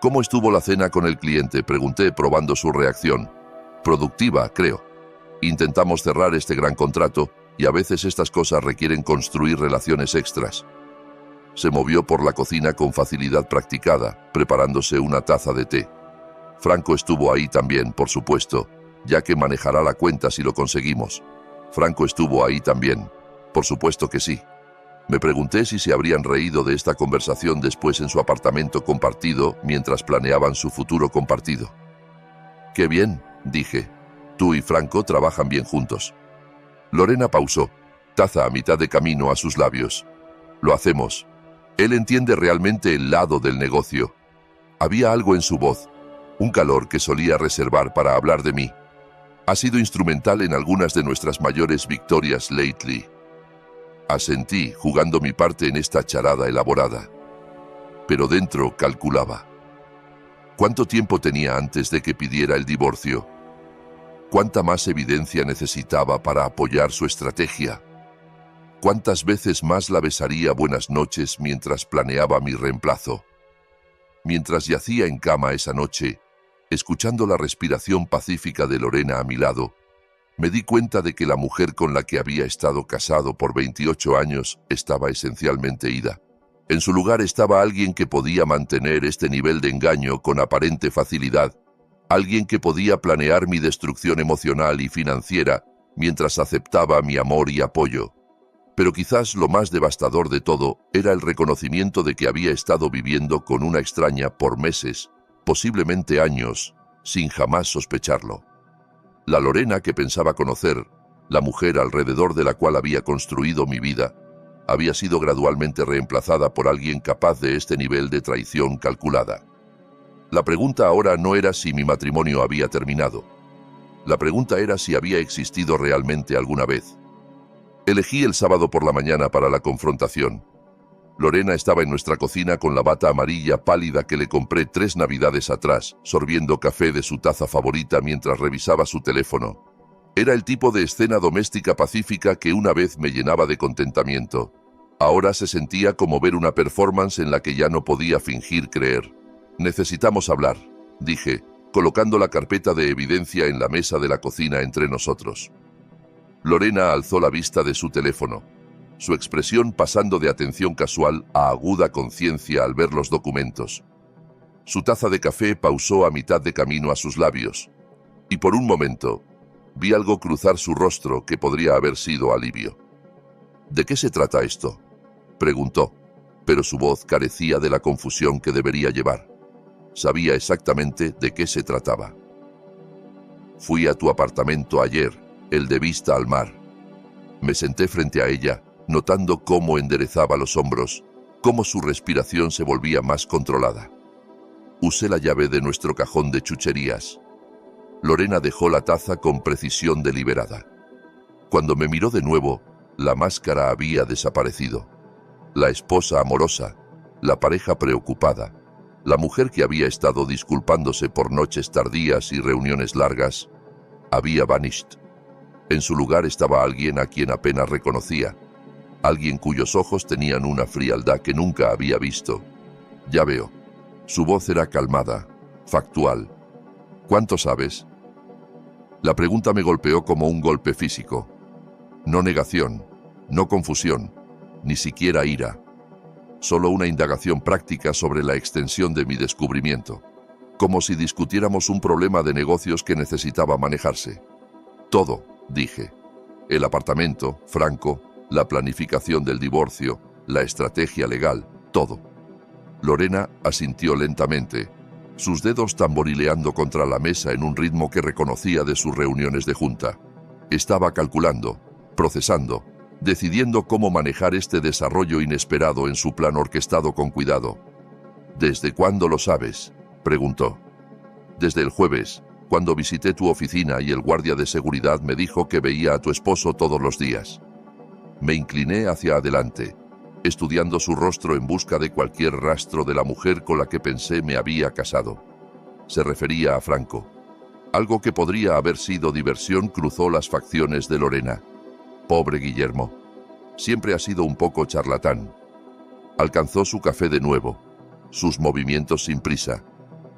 ¿Cómo estuvo la cena con el cliente?, pregunté probando su reacción. Productiva, creo. Intentamos cerrar este gran contrato y a veces estas cosas requieren construir relaciones extras. Se movió por la cocina con facilidad practicada, preparándose una taza de té. Franco estuvo ahí también, por supuesto, ya que manejará la cuenta si lo conseguimos. Franco estuvo ahí también. Por supuesto que sí. Me pregunté si se habrían reído de esta conversación después en su apartamento compartido mientras planeaban su futuro compartido. Qué bien, dije. Tú y Franco trabajan bien juntos. Lorena pausó, taza a mitad de camino a sus labios. Lo hacemos. Él entiende realmente el lado del negocio. Había algo en su voz, un calor que solía reservar para hablar de mí. Ha sido instrumental en algunas de nuestras mayores victorias lately. Asentí, jugando mi parte en esta charada elaborada. Pero dentro calculaba. ¿Cuánto tiempo tenía antes de que pidiera el divorcio? ¿Cuánta más evidencia necesitaba para apoyar su estrategia? ¿Cuántas veces más la besaría buenas noches mientras planeaba mi reemplazo? Mientras yacía en cama esa noche, escuchando la respiración pacífica de Lorena a mi lado, me di cuenta de que la mujer con la que había estado casado por 28 años estaba esencialmente ida. En su lugar estaba alguien que podía mantener este nivel de engaño con aparente facilidad, alguien que podía planear mi destrucción emocional y financiera mientras aceptaba mi amor y apoyo. Pero quizás lo más devastador de todo era el reconocimiento de que había estado viviendo con una extraña por meses, posiblemente años, sin jamás sospecharlo. La Lorena que pensaba conocer, la mujer alrededor de la cual había construido mi vida, había sido gradualmente reemplazada por alguien capaz de este nivel de traición calculada. La pregunta ahora no era si mi matrimonio había terminado. La pregunta era si había existido realmente alguna vez. Elegí el sábado por la mañana para la confrontación. Lorena estaba en nuestra cocina con la bata amarilla pálida que le compré 3 navidades atrás, sorbiendo café de su taza favorita mientras revisaba su teléfono. Era el tipo de escena doméstica pacífica que una vez me llenaba de contentamiento. Ahora se sentía como ver una performance en la que ya no podía fingir creer. Necesitamos hablar, dije, colocando la carpeta de evidencia en la mesa de la cocina entre nosotros. Lorena alzó la vista de su teléfono, su expresión pasando de atención casual a aguda conciencia al ver los documentos. Su taza de café pausó a mitad de camino a sus labios, y por un momento vi algo cruzar su rostro que podría haber sido alivio. ¿De qué se trata esto?, preguntó, pero su voz carecía de la confusión que debería llevar. Sabía exactamente de qué se trataba. Fui a tu apartamento ayer, el de vista al mar. Me senté frente a ella, notando cómo enderezaba los hombros, cómo su respiración se volvía más controlada. Usé la llave de nuestro cajón de chucherías. Lorena dejó la taza con precisión deliberada. Cuando me miró de nuevo, la máscara había desaparecido. La esposa amorosa, la pareja preocupada, la mujer que había estado disculpándose por noches tardías y reuniones largas, había vanished. En su lugar estaba alguien a quien apenas reconocía, alguien cuyos ojos tenían una frialdad que nunca había visto. Ya veo. Su voz era calmada, factual. ¿Cuánto sabes? La pregunta me golpeó como un golpe físico. No negación, no confusión, ni siquiera ira. Solo una indagación práctica sobre la extensión de mi descubrimiento. Como si discutiéramos un problema de negocios que necesitaba manejarse. Todo, dije. El apartamento, Franco, la planificación del divorcio, la estrategia legal, todo. Lorena asintió lentamente, sus dedos tamborileando contra la mesa en un ritmo que reconocía de sus reuniones de junta. Estaba calculando, procesando, decidiendo cómo manejar este desarrollo inesperado en su plan orquestado con cuidado. ¿Desde cuándo lo sabes?, preguntó. Desde el jueves, cuando visité tu oficina y el guardia de seguridad me dijo que veía a tu esposo todos los días. Me incliné hacia adelante, estudiando su rostro en busca de cualquier rastro de la mujer con la que pensé me había casado. Se refería a Franco. Algo que podría haber sido diversión cruzó las facciones de Lorena. Pobre Guillermo. Siempre ha sido un poco charlatán. Alcanzó su café de nuevo, sus movimientos sin prisa.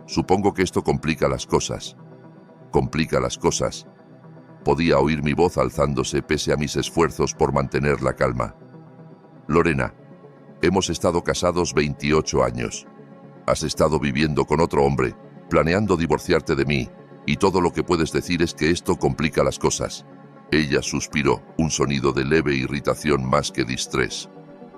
Supongo que esto complica las cosas. Complica las cosas. Podía oír mi voz alzándose pese a mis esfuerzos por mantener la calma. Lorena, hemos estado casados 28 años. Has estado viviendo con otro hombre, planeando divorciarte de mí, y todo lo que puedes decir es que esto complica las cosas. Ella suspiró, un sonido de leve irritación más que distrés.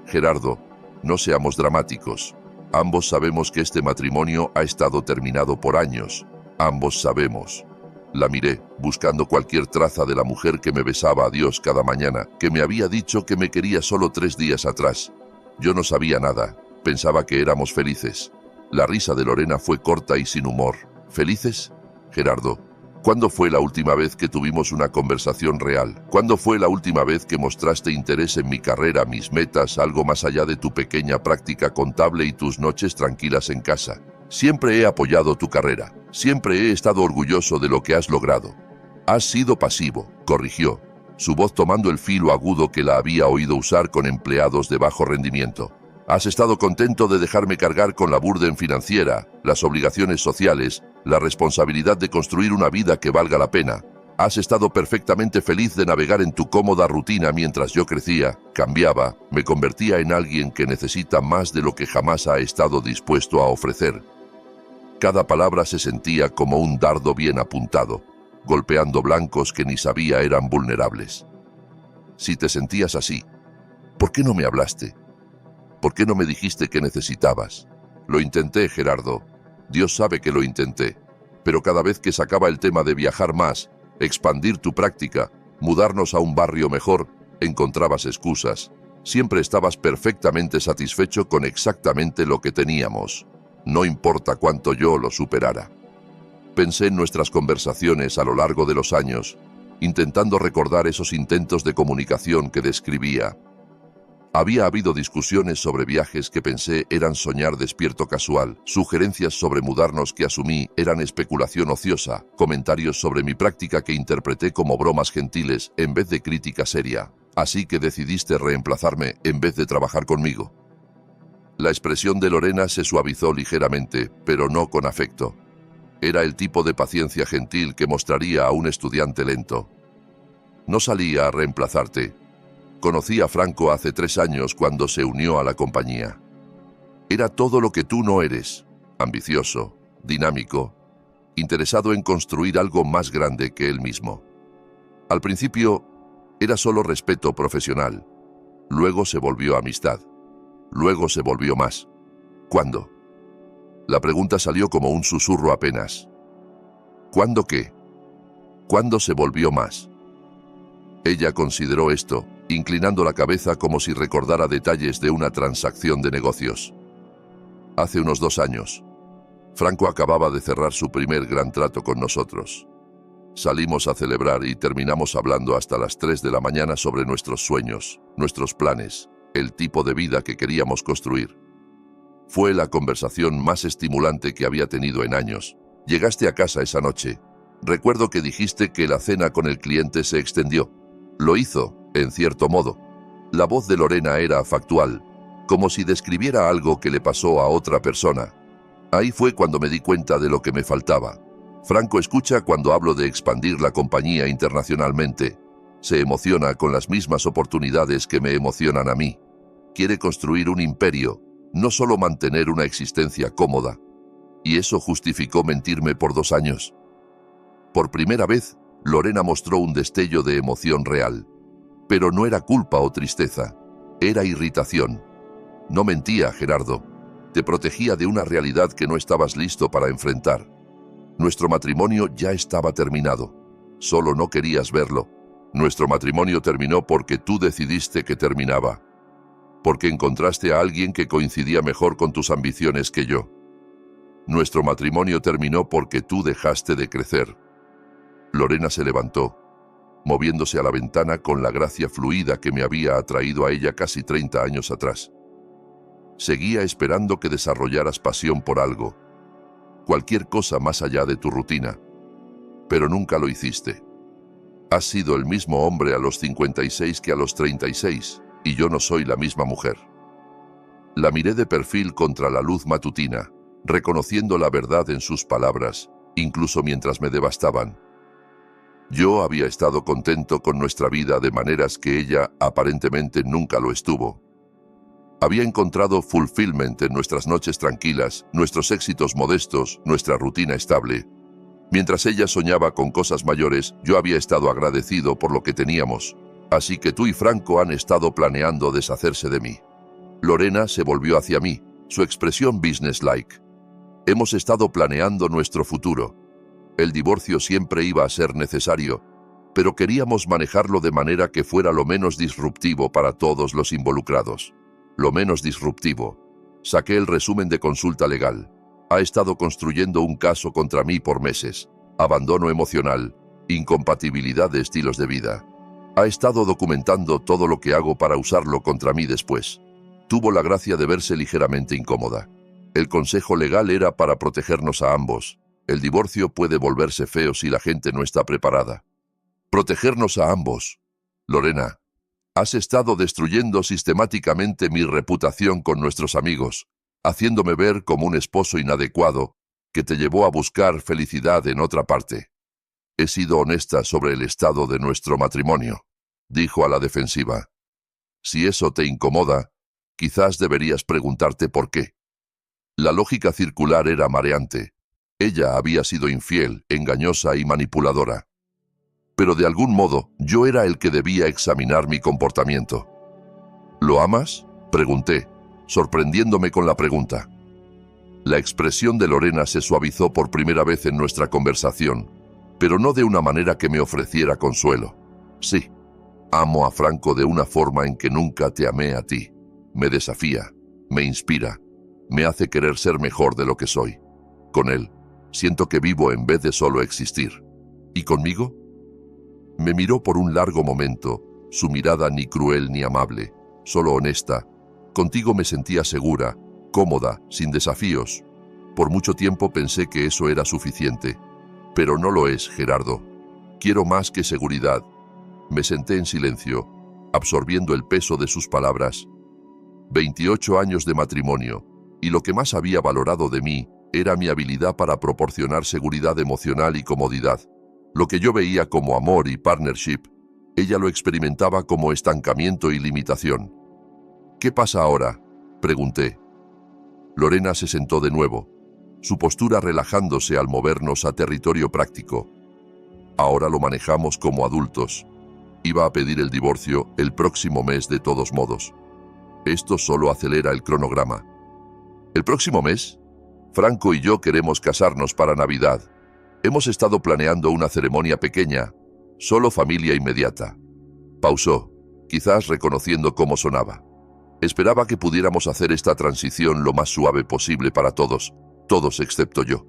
Gerardo, no seamos dramáticos. Ambos sabemos que este matrimonio ha estado terminado por años. Ambos sabemos. La miré, buscando cualquier traza de la mujer que me besaba a Dios cada mañana, que me había dicho que me quería solo 3 días atrás. Yo no sabía nada, pensaba que éramos felices. La risa de Lorena fue corta y sin humor. ¿Felices? Gerardo, ¿cuándo fue la última vez que tuvimos una conversación real? ¿Cuándo fue la última vez que mostraste interés en mi carrera, mis metas, algo más allá de tu pequeña práctica contable y tus noches tranquilas en casa? Siempre he apoyado tu carrera. Siempre he estado orgulloso de lo que has logrado. Has sido pasivo, corrigió, su voz tomando el filo agudo que la había oído usar con empleados de bajo rendimiento. Has estado contento de dejarme cargar con la burden financiera, las obligaciones sociales, la responsabilidad de construir una vida que valga la pena. Has estado perfectamente feliz de navegar en tu cómoda rutina mientras yo crecía, cambiaba, me convertía en alguien que necesita más de lo que jamás ha estado dispuesto a ofrecer. Cada palabra se sentía como un dardo bien apuntado, golpeando blancos que ni sabía eran vulnerables. Si te sentías así, ¿por qué no me hablaste? ¿Por qué no me dijiste que necesitabas? Lo intenté, Gerardo. Dios sabe que lo intenté. Pero cada vez que sacaba el tema de viajar más, expandir tu práctica, mudarnos a un barrio mejor, encontrabas excusas. Siempre estabas perfectamente satisfecho con exactamente lo que teníamos. No importa cuánto yo lo superara. Pensé en nuestras conversaciones a lo largo de los años, intentando recordar esos intentos de comunicación que describía. Había habido discusiones sobre viajes que pensé eran soñar despierto casual, sugerencias sobre mudarnos que asumí eran especulación ociosa, comentarios sobre mi práctica que interpreté como bromas gentiles en vez de crítica seria. Así que decidiste reemplazarme en vez de trabajar conmigo. La expresión de Lorena se suavizó ligeramente, pero no con afecto. Era el tipo de paciencia gentil que mostraría a un estudiante lento. No salía a reemplazarte. Conocí a Franco hace 3 años cuando se unió a la compañía. Era todo lo que tú no eres, ambicioso, dinámico, interesado en construir algo más grande que él mismo. Al principio, era solo respeto profesional. Luego se volvió amistad. Luego se volvió más. ¿Cuándo? La pregunta salió como un susurro apenas. ¿Cuándo qué? ¿Cuándo se volvió más? Ella consideró esto, inclinando la cabeza como si recordara detalles de una transacción de negocios. Hace unos 2 años. Franco acababa de cerrar su primer gran trato con nosotros. Salimos a celebrar y terminamos hablando hasta las 3 de la mañana sobre nuestros sueños, nuestros planes, el tipo de vida que queríamos construir. Fue la conversación más estimulante que había tenido en años. Llegaste a casa esa noche. Recuerdo que dijiste que la cena con el cliente se extendió. Lo hizo, en cierto modo. La voz de Lorena era factual, como si describiera algo que le pasó a otra persona. Ahí fue cuando me di cuenta de lo que me faltaba. Franco escucha cuando hablo de expandir la compañía internacionalmente. Se emociona con las mismas oportunidades que me emocionan a mí. Quiere construir un imperio, no solo mantener una existencia cómoda. Y eso justificó mentirme por 2 años. Por primera vez, Lorena mostró un destello de emoción real. Pero no era culpa o tristeza, era irritación. No mentía, Gerardo. Te protegía de una realidad que no estabas listo para enfrentar. Nuestro matrimonio ya estaba terminado. Solo no querías verlo. Nuestro matrimonio terminó porque tú decidiste que terminaba. Porque encontraste a alguien que coincidía mejor con tus ambiciones que yo. Nuestro matrimonio terminó porque tú dejaste de crecer. Lorena se levantó, moviéndose a la ventana con la gracia fluida que me había atraído a ella casi 30 años atrás. Seguía esperando que desarrollaras pasión por algo, cualquier cosa más allá de tu rutina. Pero nunca lo hiciste. Has sido el mismo hombre a los 56 que a los 36, y yo no soy la misma mujer. La miré de perfil contra la luz matutina, reconociendo la verdad en sus palabras, incluso mientras me devastaban. Yo había estado contento con nuestra vida de maneras que ella aparentemente nunca lo estuvo. Había encontrado fulfillment en nuestras noches tranquilas, nuestros éxitos modestos, nuestra rutina estable. Mientras ella soñaba con cosas mayores, yo había estado agradecido por lo que teníamos. Así que tú y Franco han estado planeando deshacerse de mí. Lorena se volvió hacia mí, su expresión businesslike. Hemos estado planeando nuestro futuro. El divorcio siempre iba a ser necesario, pero queríamos manejarlo de manera que fuera lo menos disruptivo para todos los involucrados. Lo menos disruptivo. Saqué el resumen de consulta legal. Ha estado construyendo un caso contra mí por meses. Abandono emocional, incompatibilidad de estilos de vida. Ha estado documentando todo lo que hago para usarlo contra mí después. Tuvo la gracia de verse ligeramente incómoda. El consejo legal era para protegernos a ambos. El divorcio puede volverse feo si la gente no está preparada. Protegernos a ambos. Lorena, has estado destruyendo sistemáticamente mi reputación con nuestros amigos, haciéndome ver como un esposo inadecuado que te llevó a buscar felicidad en otra parte. He sido honesta sobre el estado de nuestro matrimonio, dijo a la defensiva. Si eso te incomoda, quizás deberías preguntarte por qué. La lógica circular era mareante. Ella había sido infiel, engañosa y manipuladora. Pero de algún modo, yo era el que debía examinar mi comportamiento. ¿Lo amas?, pregunté, sorprendiéndome con la pregunta. La expresión de Lorena se suavizó por primera vez en nuestra conversación, pero no de una manera que me ofreciera consuelo. Sí, amo a Franco de una forma en que nunca te amé a ti. Me desafía, me inspira, me hace querer ser mejor de lo que soy. Con él, siento que vivo en vez de solo existir. ¿Y conmigo? Me miró por un largo momento, su mirada ni cruel ni amable, solo honesta. Contigo me sentía segura, cómoda, sin desafíos. Por mucho tiempo pensé que eso era suficiente. Pero no lo es, Gerardo. Quiero más que seguridad. Me senté en silencio, absorbiendo el peso de sus palabras. 28 años de matrimonio, y lo que más había valorado de mí era mi habilidad para proporcionar seguridad emocional y comodidad. Lo que yo veía como amor y partnership, ella lo experimentaba como estancamiento y limitación. ¿Qué pasa ahora?, pregunté. Lorena se sentó de nuevo, su postura relajándose al movernos a territorio práctico. Ahora lo manejamos como adultos. Iba a pedir el divorcio el próximo mes de todos modos. Esto solo acelera el cronograma. ¿El próximo mes? Franco y yo queremos casarnos para Navidad. Hemos estado planeando una ceremonia pequeña, solo familia inmediata. Pausó, quizás reconociendo cómo sonaba. Esperaba que pudiéramos hacer esta transición lo más suave posible para todos excepto yo.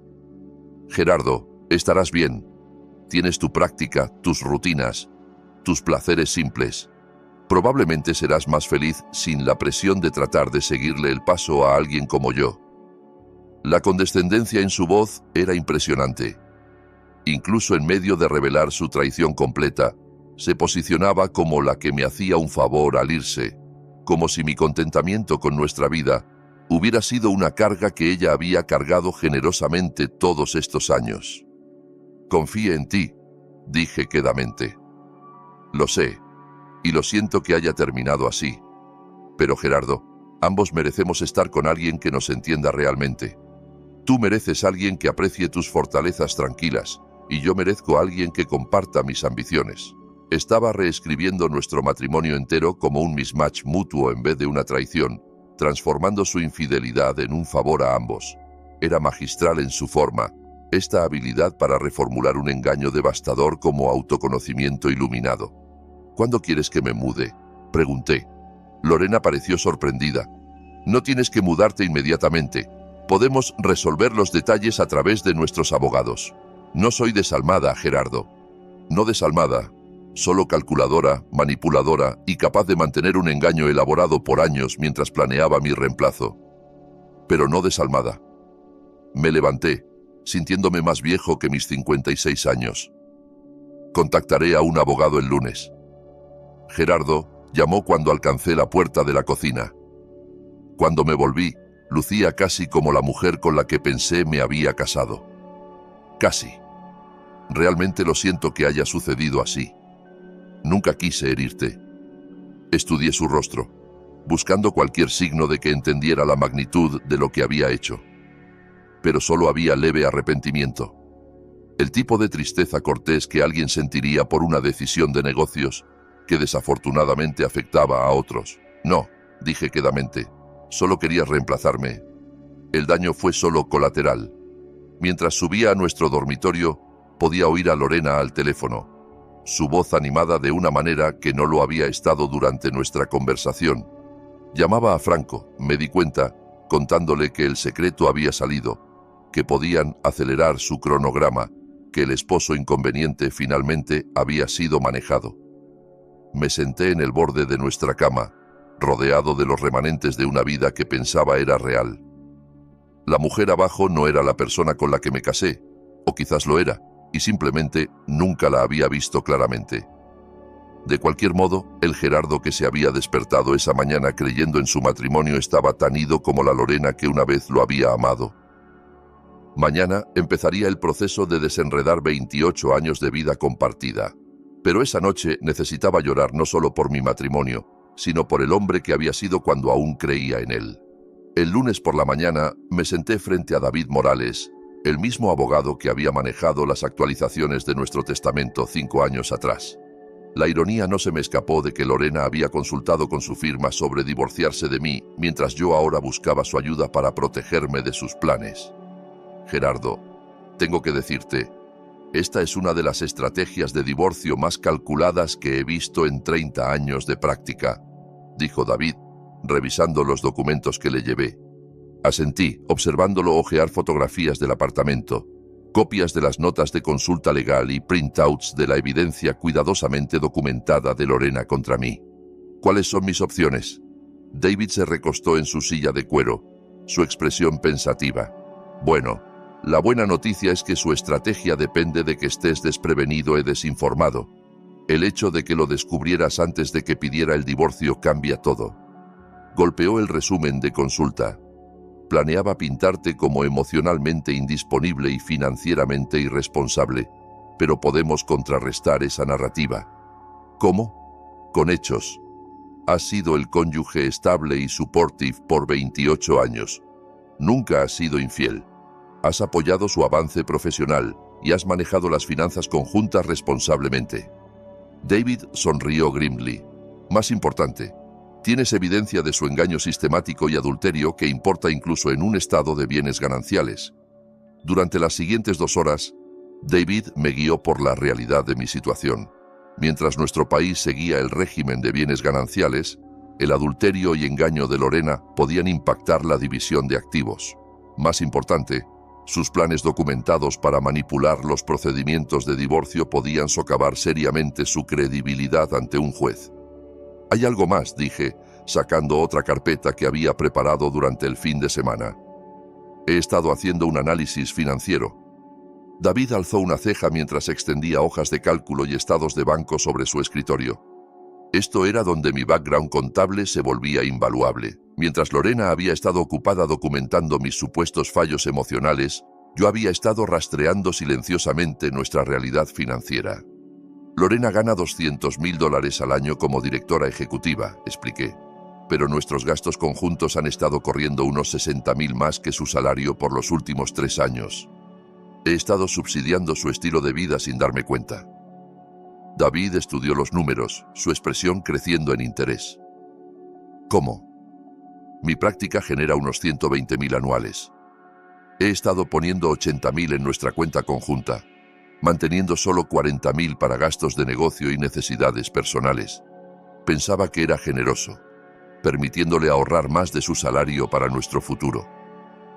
Gerardo, estarás bien. Tienes tu práctica, tus rutinas, tus placeres simples. Probablemente serás más feliz sin la presión de tratar de seguirle el paso a alguien como yo. La condescendencia en su voz era impresionante. Incluso en medio de revelar su traición completa, se posicionaba como la que me hacía un favor al irse, como si mi contentamiento con nuestra vida hubiera sido una carga que ella había cargado generosamente todos estos años. Confíe en ti, dije quedamente. Lo sé, y lo siento que haya terminado así. Pero Gerardo, ambos merecemos estar con alguien que nos entienda realmente. Tú mereces a alguien que aprecie tus fortalezas tranquilas, y yo merezco a alguien que comparta mis ambiciones. Estaba reescribiendo nuestro matrimonio entero como un mismatch mutuo en vez de una traición, transformando su infidelidad en un favor a ambos. Era magistral en su forma, esta habilidad para reformular un engaño devastador como autoconocimiento iluminado. ¿Cuándo quieres que me mude?, pregunté. Lorena pareció sorprendida. No tienes que mudarte inmediatamente. Podemos resolver los detalles a través de nuestros abogados. No soy desalmada, Gerardo. No desalmada, solo calculadora, manipuladora y capaz de mantener un engaño elaborado por años mientras planeaba mi reemplazo. Pero no desalmada. Me levanté, sintiéndome más viejo que mis 56 años. Contactaré a un abogado el lunes. Gerardo llamó cuando alcancé la puerta de la cocina. Cuando me volví, lucía casi como la mujer con la que pensé me había casado. Casi. Realmente lo siento que haya sucedido así. Nunca quise herirte. Estudié su rostro, buscando cualquier signo de que entendiera la magnitud de lo que había hecho. Pero solo había leve arrepentimiento. El tipo de tristeza cortés que alguien sentiría por una decisión de negocios que desafortunadamente afectaba a otros. No, dije quedamente. Solo querías reemplazarme. El daño fue solo colateral. Mientras subía a nuestro dormitorio, podía oír a Lorena al teléfono, su voz animada de una manera que no lo había estado durante nuestra conversación. Llamaba a Franco, me di cuenta, contándole que el secreto había salido, que podían acelerar su cronograma, que el esposo inconveniente finalmente había sido manejado. Me senté en el borde de nuestra cama, rodeado de los remanentes de una vida que pensaba era real. La mujer abajo no era la persona con la que me casé, o quizás lo era, y simplemente nunca la había visto claramente. De cualquier modo, el Gerardo que se había despertado esa mañana creyendo en su matrimonio estaba tan ido como la Lorena que una vez lo había amado. Mañana empezaría el proceso de desenredar 28 años de vida compartida. Pero esa noche necesitaba llorar no solo por mi matrimonio, sino por el hombre que había sido cuando aún creía en él. El lunes por la mañana me senté frente a David Morales, el mismo abogado que había manejado las actualizaciones de nuestro testamento 5 años atrás. La ironía no se me escapó de que Lorena había consultado con su firma sobre divorciarse de mí, mientras yo ahora buscaba su ayuda para protegerme de sus planes. Gerardo, tengo que decirte, esta es una de las estrategias de divorcio más calculadas que he visto en 30 años de práctica, dijo David, revisando los documentos que le llevé. Asentí, observándolo hojear fotografías del apartamento, copias de las notas de consulta legal y printouts de la evidencia cuidadosamente documentada de Lorena contra mí. ¿Cuáles son mis opciones? David se recostó en su silla de cuero, su expresión pensativa. Bueno, la buena noticia es que su estrategia depende de que estés desprevenido y desinformado. El hecho de que lo descubrieras antes de que pidiera el divorcio cambia todo. Golpeó el resumen de consulta. Planeaba pintarte como emocionalmente indisponible y financieramente irresponsable, pero podemos contrarrestar esa narrativa. ¿Cómo? Con hechos. Has sido el cónyuge estable y supportive por 28 años. Nunca has sido infiel. Has apoyado su avance profesional y has manejado las finanzas conjuntas responsablemente. David sonrió grimly. Más importante, tienes evidencia de su engaño sistemático y adulterio que importa incluso en un estado de bienes gananciales. Durante las siguientes 2 horas, David me guió por la realidad de mi situación. Mientras nuestro país seguía el régimen de bienes gananciales, el adulterio y engaño de Lorena podían impactar la división de activos. Más importante, sus planes documentados para manipular los procedimientos de divorcio podían socavar seriamente su credibilidad ante un juez. Hay algo más, dije, sacando otra carpeta que había preparado durante el fin de semana. He estado haciendo un análisis financiero. David alzó una ceja mientras extendía hojas de cálculo y estados de banco sobre su escritorio. Esto era donde mi background contable se volvía invaluable. Mientras Lorena había estado ocupada documentando mis supuestos fallos emocionales, yo había estado rastreando silenciosamente nuestra realidad financiera. Lorena gana $200,000 al año como directora ejecutiva, expliqué, pero nuestros gastos conjuntos han estado corriendo unos 60,000 más que su salario por los últimos 3 años. He estado subsidiando su estilo de vida sin darme cuenta. David estudió los números, su expresión creciendo en interés. ¿Cómo? Mi práctica genera unos 120,000 anuales. He estado poniendo 80,000 en nuestra cuenta conjunta, manteniendo solo 40,000 para gastos de negocio y necesidades personales. Pensaba que era generoso, permitiéndole ahorrar más de su salario para nuestro futuro.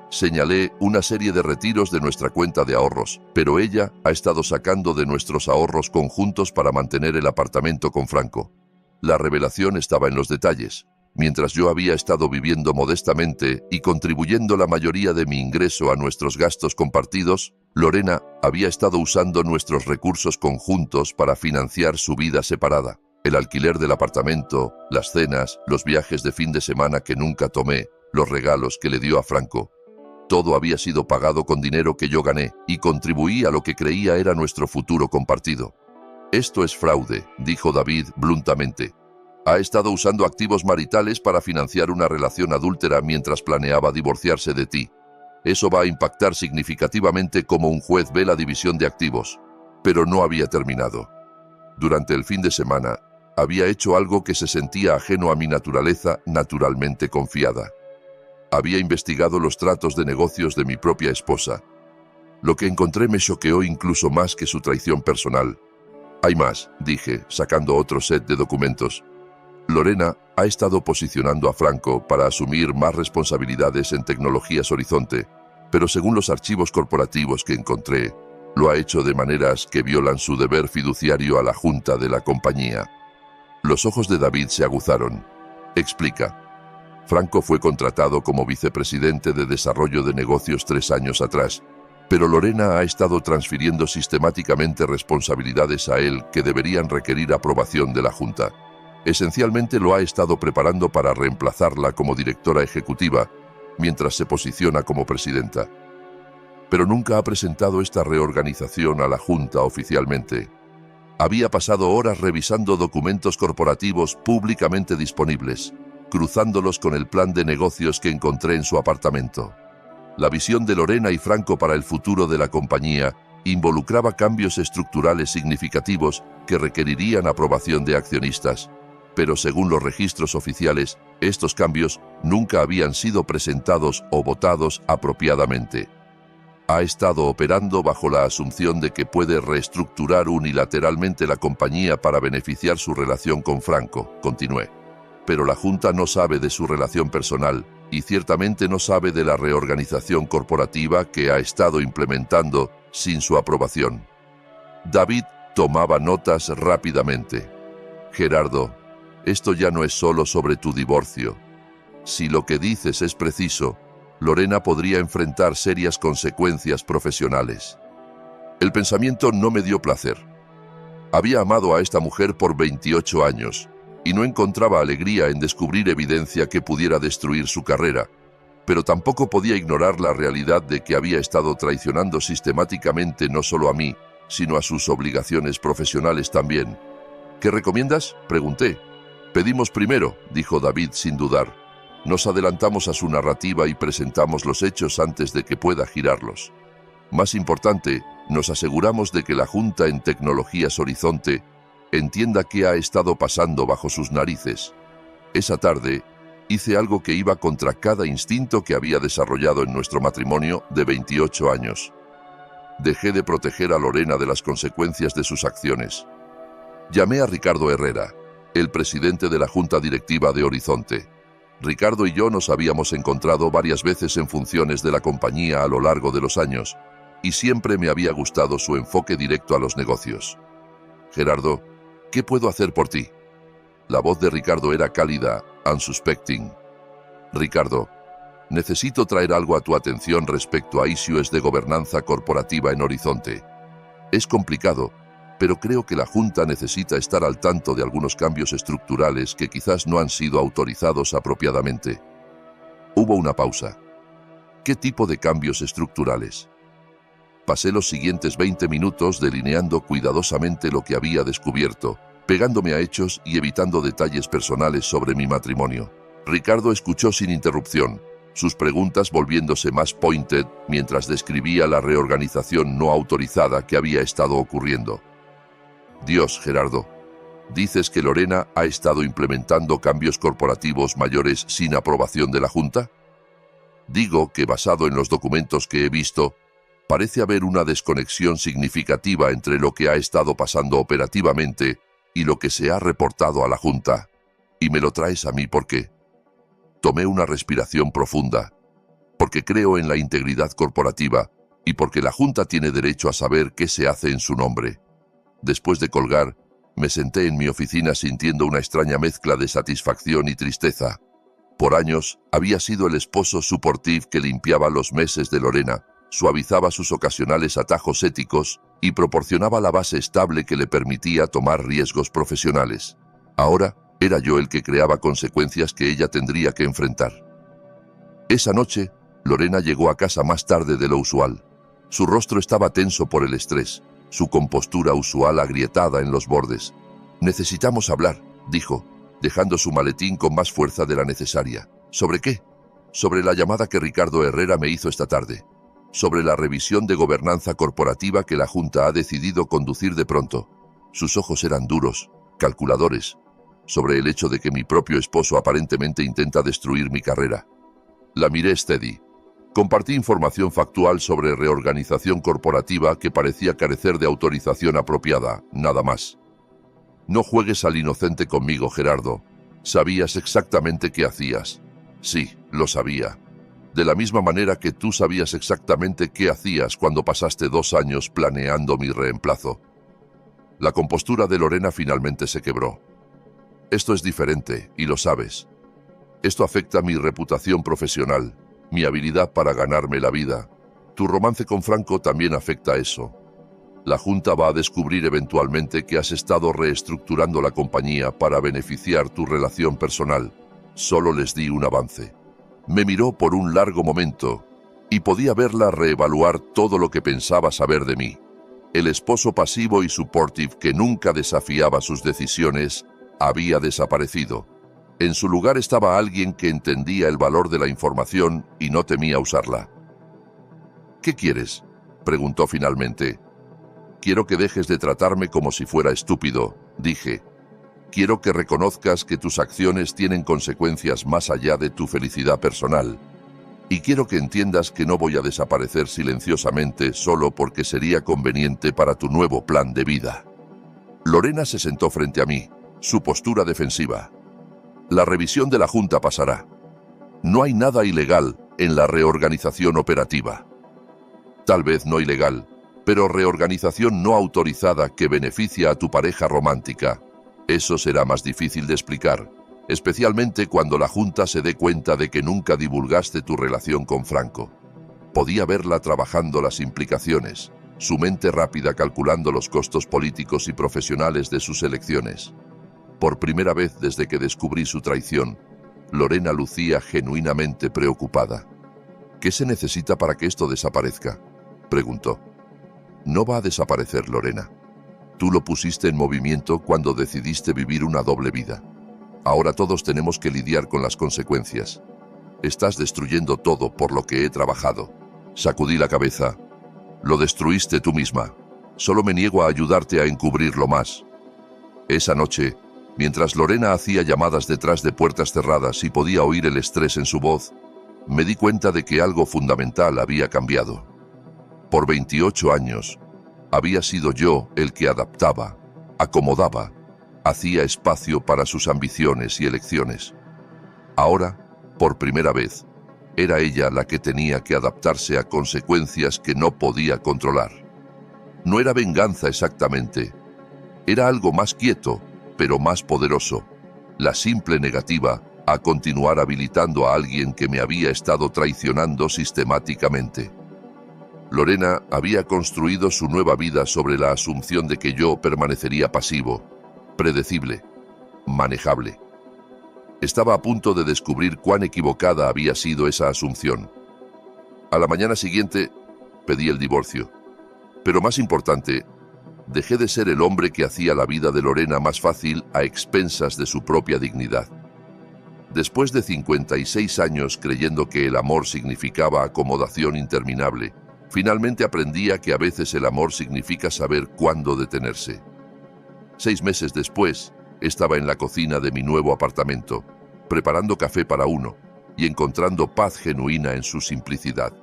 Señalé una serie de retiros de nuestra cuenta de ahorros, pero ella ha estado sacando de nuestros ahorros conjuntos para mantener el apartamento con Franco. La revelación estaba en los detalles. Mientras yo había estado viviendo modestamente y contribuyendo la mayoría de mi ingreso a nuestros gastos compartidos, Lorena había estado usando nuestros recursos conjuntos para financiar su vida separada. El alquiler del apartamento, las cenas, los viajes de fin de semana que nunca tomé, los regalos que le dio a Franco. Todo había sido pagado con dinero que yo gané y contribuí a lo que creía era nuestro futuro compartido. Esto es fraude, dijo David bluntamente. Ha estado usando activos maritales para financiar una relación adúltera mientras planeaba divorciarse de ti. Eso va a impactar significativamente cómo un juez ve la división de activos. Pero no había terminado. Durante el fin de semana, había hecho algo que se sentía ajeno a mi naturaleza naturalmente confiada. Había investigado los tratos de negocios de mi propia esposa. Lo que encontré me choqueó incluso más que su traición personal. Hay más, dije, sacando otro set de documentos. Lorena ha estado posicionando a Franco para asumir más responsabilidades en Tecnologías Horizonte, pero según los archivos corporativos que encontré, lo ha hecho de maneras que violan su deber fiduciario a la junta de la compañía. Los ojos de David se aguzaron. Explica. Franco fue contratado como vicepresidente de Desarrollo de Negocios 3 años atrás, pero Lorena ha estado transfiriendo sistemáticamente responsabilidades a él que deberían requerir aprobación de la junta. Esencialmente lo ha estado preparando para reemplazarla como directora ejecutiva, mientras se posiciona como presidenta. Pero nunca ha presentado esta reorganización a la junta oficialmente. Había pasado horas revisando documentos corporativos públicamente disponibles, cruzándolos con el plan de negocios que encontré en su apartamento. La visión de Lorena y Franco para el futuro de la compañía involucraba cambios estructurales significativos que requerirían aprobación de accionistas, pero según los registros oficiales, estos cambios nunca habían sido presentados o votados apropiadamente. Ha estado operando bajo la asunción de que puede reestructurar unilateralmente la compañía para beneficiar su relación con Franco, continué. Pero la Junta no sabe de su relación personal y ciertamente no sabe de la reorganización corporativa que ha estado implementando sin su aprobación. David tomaba notas rápidamente. Gerardo, esto ya no es solo sobre tu divorcio. Si lo que dices es preciso, Lorena podría enfrentar serias consecuencias profesionales. El pensamiento no me dio placer. Había amado a esta mujer por 28 años y no encontraba alegría en descubrir evidencia que pudiera destruir su carrera, pero tampoco podía ignorar la realidad de que había estado traicionando sistemáticamente no solo a mí, sino a sus obligaciones profesionales también. ¿Qué recomiendas?, pregunté. Pedimos primero, dijo David sin dudar. Nos adelantamos a su narrativa y presentamos los hechos antes de que pueda girarlos. Más importante, nos aseguramos de que la Junta en Tecnologías Horizonte entienda qué ha estado pasando bajo sus narices. Esa tarde, hice algo que iba contra cada instinto que había desarrollado en nuestro matrimonio de 28 años. Dejé de proteger a Lorena de las consecuencias de sus acciones. Llamé a Ricardo Herrera, el presidente de la Junta Directiva de Horizonte. Ricardo y yo nos habíamos encontrado varias veces en funciones de la compañía a lo largo de los años, y siempre me había gustado su enfoque directo a los negocios. Gerardo, ¿qué puedo hacer por ti? La voz de Ricardo era cálida, unsuspecting. Ricardo, necesito traer algo a tu atención respecto a issues de gobernanza corporativa en Horizonte. Es complicado, pero creo que la Junta necesita estar al tanto de algunos cambios estructurales que quizás no han sido autorizados apropiadamente. Hubo una pausa. ¿Qué tipo de cambios estructurales? Pasé los siguientes 20 minutos delineando cuidadosamente lo que había descubierto, pegándome a hechos y evitando detalles personales sobre mi matrimonio. Ricardo escuchó sin interrupción, sus preguntas volviéndose más pointed mientras describía la reorganización no autorizada que había estado ocurriendo. Dios, Gerardo, ¿dices que Lorena ha estado implementando cambios corporativos mayores sin aprobación de la Junta? Digo que basado en los documentos que he visto, parece haber una desconexión significativa entre lo que ha estado pasando operativamente y lo que se ha reportado a la Junta. Y me lo traes a mí porque tomé una respiración profunda, porque creo en la integridad corporativa y porque la Junta tiene derecho a saber qué se hace en su nombre. Después de colgar, me senté en mi oficina sintiendo una extraña mezcla de satisfacción y tristeza. Por años, había sido el esposo supportive que limpiaba los meses de Lorena, suavizaba sus ocasionales atajos éticos y proporcionaba la base estable que le permitía tomar riesgos profesionales. Ahora, era yo el que creaba consecuencias que ella tendría que enfrentar. Esa noche, Lorena llegó a casa más tarde de lo usual. Su rostro estaba tenso por el estrés, su compostura usual agrietada en los bordes. «Necesitamos hablar», dijo, dejando su maletín con más fuerza de la necesaria. «¿Sobre qué?» «Sobre la llamada que Ricardo Herrera me hizo esta tarde. Sobre la revisión de gobernanza corporativa que la Junta ha decidido conducir de pronto». Sus ojos eran duros, calculadores, sobre el hecho de que mi propio esposo aparentemente intenta destruir mi carrera. La miré steady. Compartí información factual sobre reorganización corporativa que parecía carecer de autorización apropiada, nada más. No juegues al inocente conmigo, Gerardo. Sabías exactamente qué hacías. Sí, lo sabía. De la misma manera que tú sabías exactamente qué hacías cuando pasaste 2 años planeando mi reemplazo. La compostura de Lorena finalmente se quebró. Esto es diferente, y lo sabes. Esto afecta mi reputación profesional, mi habilidad para ganarme la vida. Tu romance con Franco también afecta eso. La Junta va a descubrir eventualmente que has estado reestructurando la compañía para beneficiar tu relación personal. Solo les di un avance. Me miró por un largo momento y podía verla reevaluar todo lo que pensaba saber de mí. El esposo pasivo y supportive que nunca desafiaba sus decisiones había desaparecido. En su lugar estaba alguien que entendía el valor de la información y no temía usarla. ¿Qué quieres?, preguntó finalmente. Quiero que dejes de tratarme como si fuera estúpido, dije. Quiero que reconozcas que tus acciones tienen consecuencias más allá de tu felicidad personal. Y quiero que entiendas que no voy a desaparecer silenciosamente solo porque sería conveniente para tu nuevo plan de vida. Lorena se sentó frente a mí, su postura defensiva. La revisión de la Junta pasará. No hay nada ilegal en la reorganización operativa. Tal vez no ilegal, pero reorganización no autorizada que beneficia a tu pareja romántica. Eso será más difícil de explicar, especialmente cuando la Junta se dé cuenta de que nunca divulgaste tu relación con Franco. Podía verla trabajando las implicaciones, su mente rápida calculando los costos políticos y profesionales de sus elecciones. Por primera vez desde que descubrí su traición, Lorena lucía genuinamente preocupada. ¿Qué se necesita para que esto desaparezca?, preguntó. No va a desaparecer, Lorena. Tú lo pusiste en movimiento cuando decidiste vivir una doble vida. Ahora todos tenemos que lidiar con las consecuencias. Estás destruyendo todo por lo que he trabajado. Sacudí la cabeza. Lo destruiste tú misma. Solo me niego a ayudarte a encubrirlo más. Esa noche, mientras Lorena hacía llamadas detrás de puertas cerradas y podía oír el estrés en su voz, me di cuenta de que algo fundamental había cambiado. Por 28 años, había sido yo el que adaptaba, acomodaba, hacía espacio para sus ambiciones y elecciones. Ahora, por primera vez, era ella la que tenía que adaptarse a consecuencias que no podía controlar. No era venganza exactamente. Era algo más quieto, pero más poderoso. La simple negativa a continuar habilitando a alguien que me había estado traicionando sistemáticamente. Lorena había construido su nueva vida sobre la asunción de que yo permanecería pasivo, predecible, manejable. Estaba a punto de descubrir cuán equivocada había sido esa asunción. A la mañana siguiente, pedí el divorcio. Pero más importante, dejé de ser el hombre que hacía la vida de Lorena más fácil a expensas de su propia dignidad. Después de 56 años creyendo que el amor significaba acomodación interminable, finalmente aprendía que a veces el amor significa saber cuándo detenerse. 6 meses después, estaba en la cocina de mi nuevo apartamento, preparando café para uno y encontrando paz genuina en su simplicidad.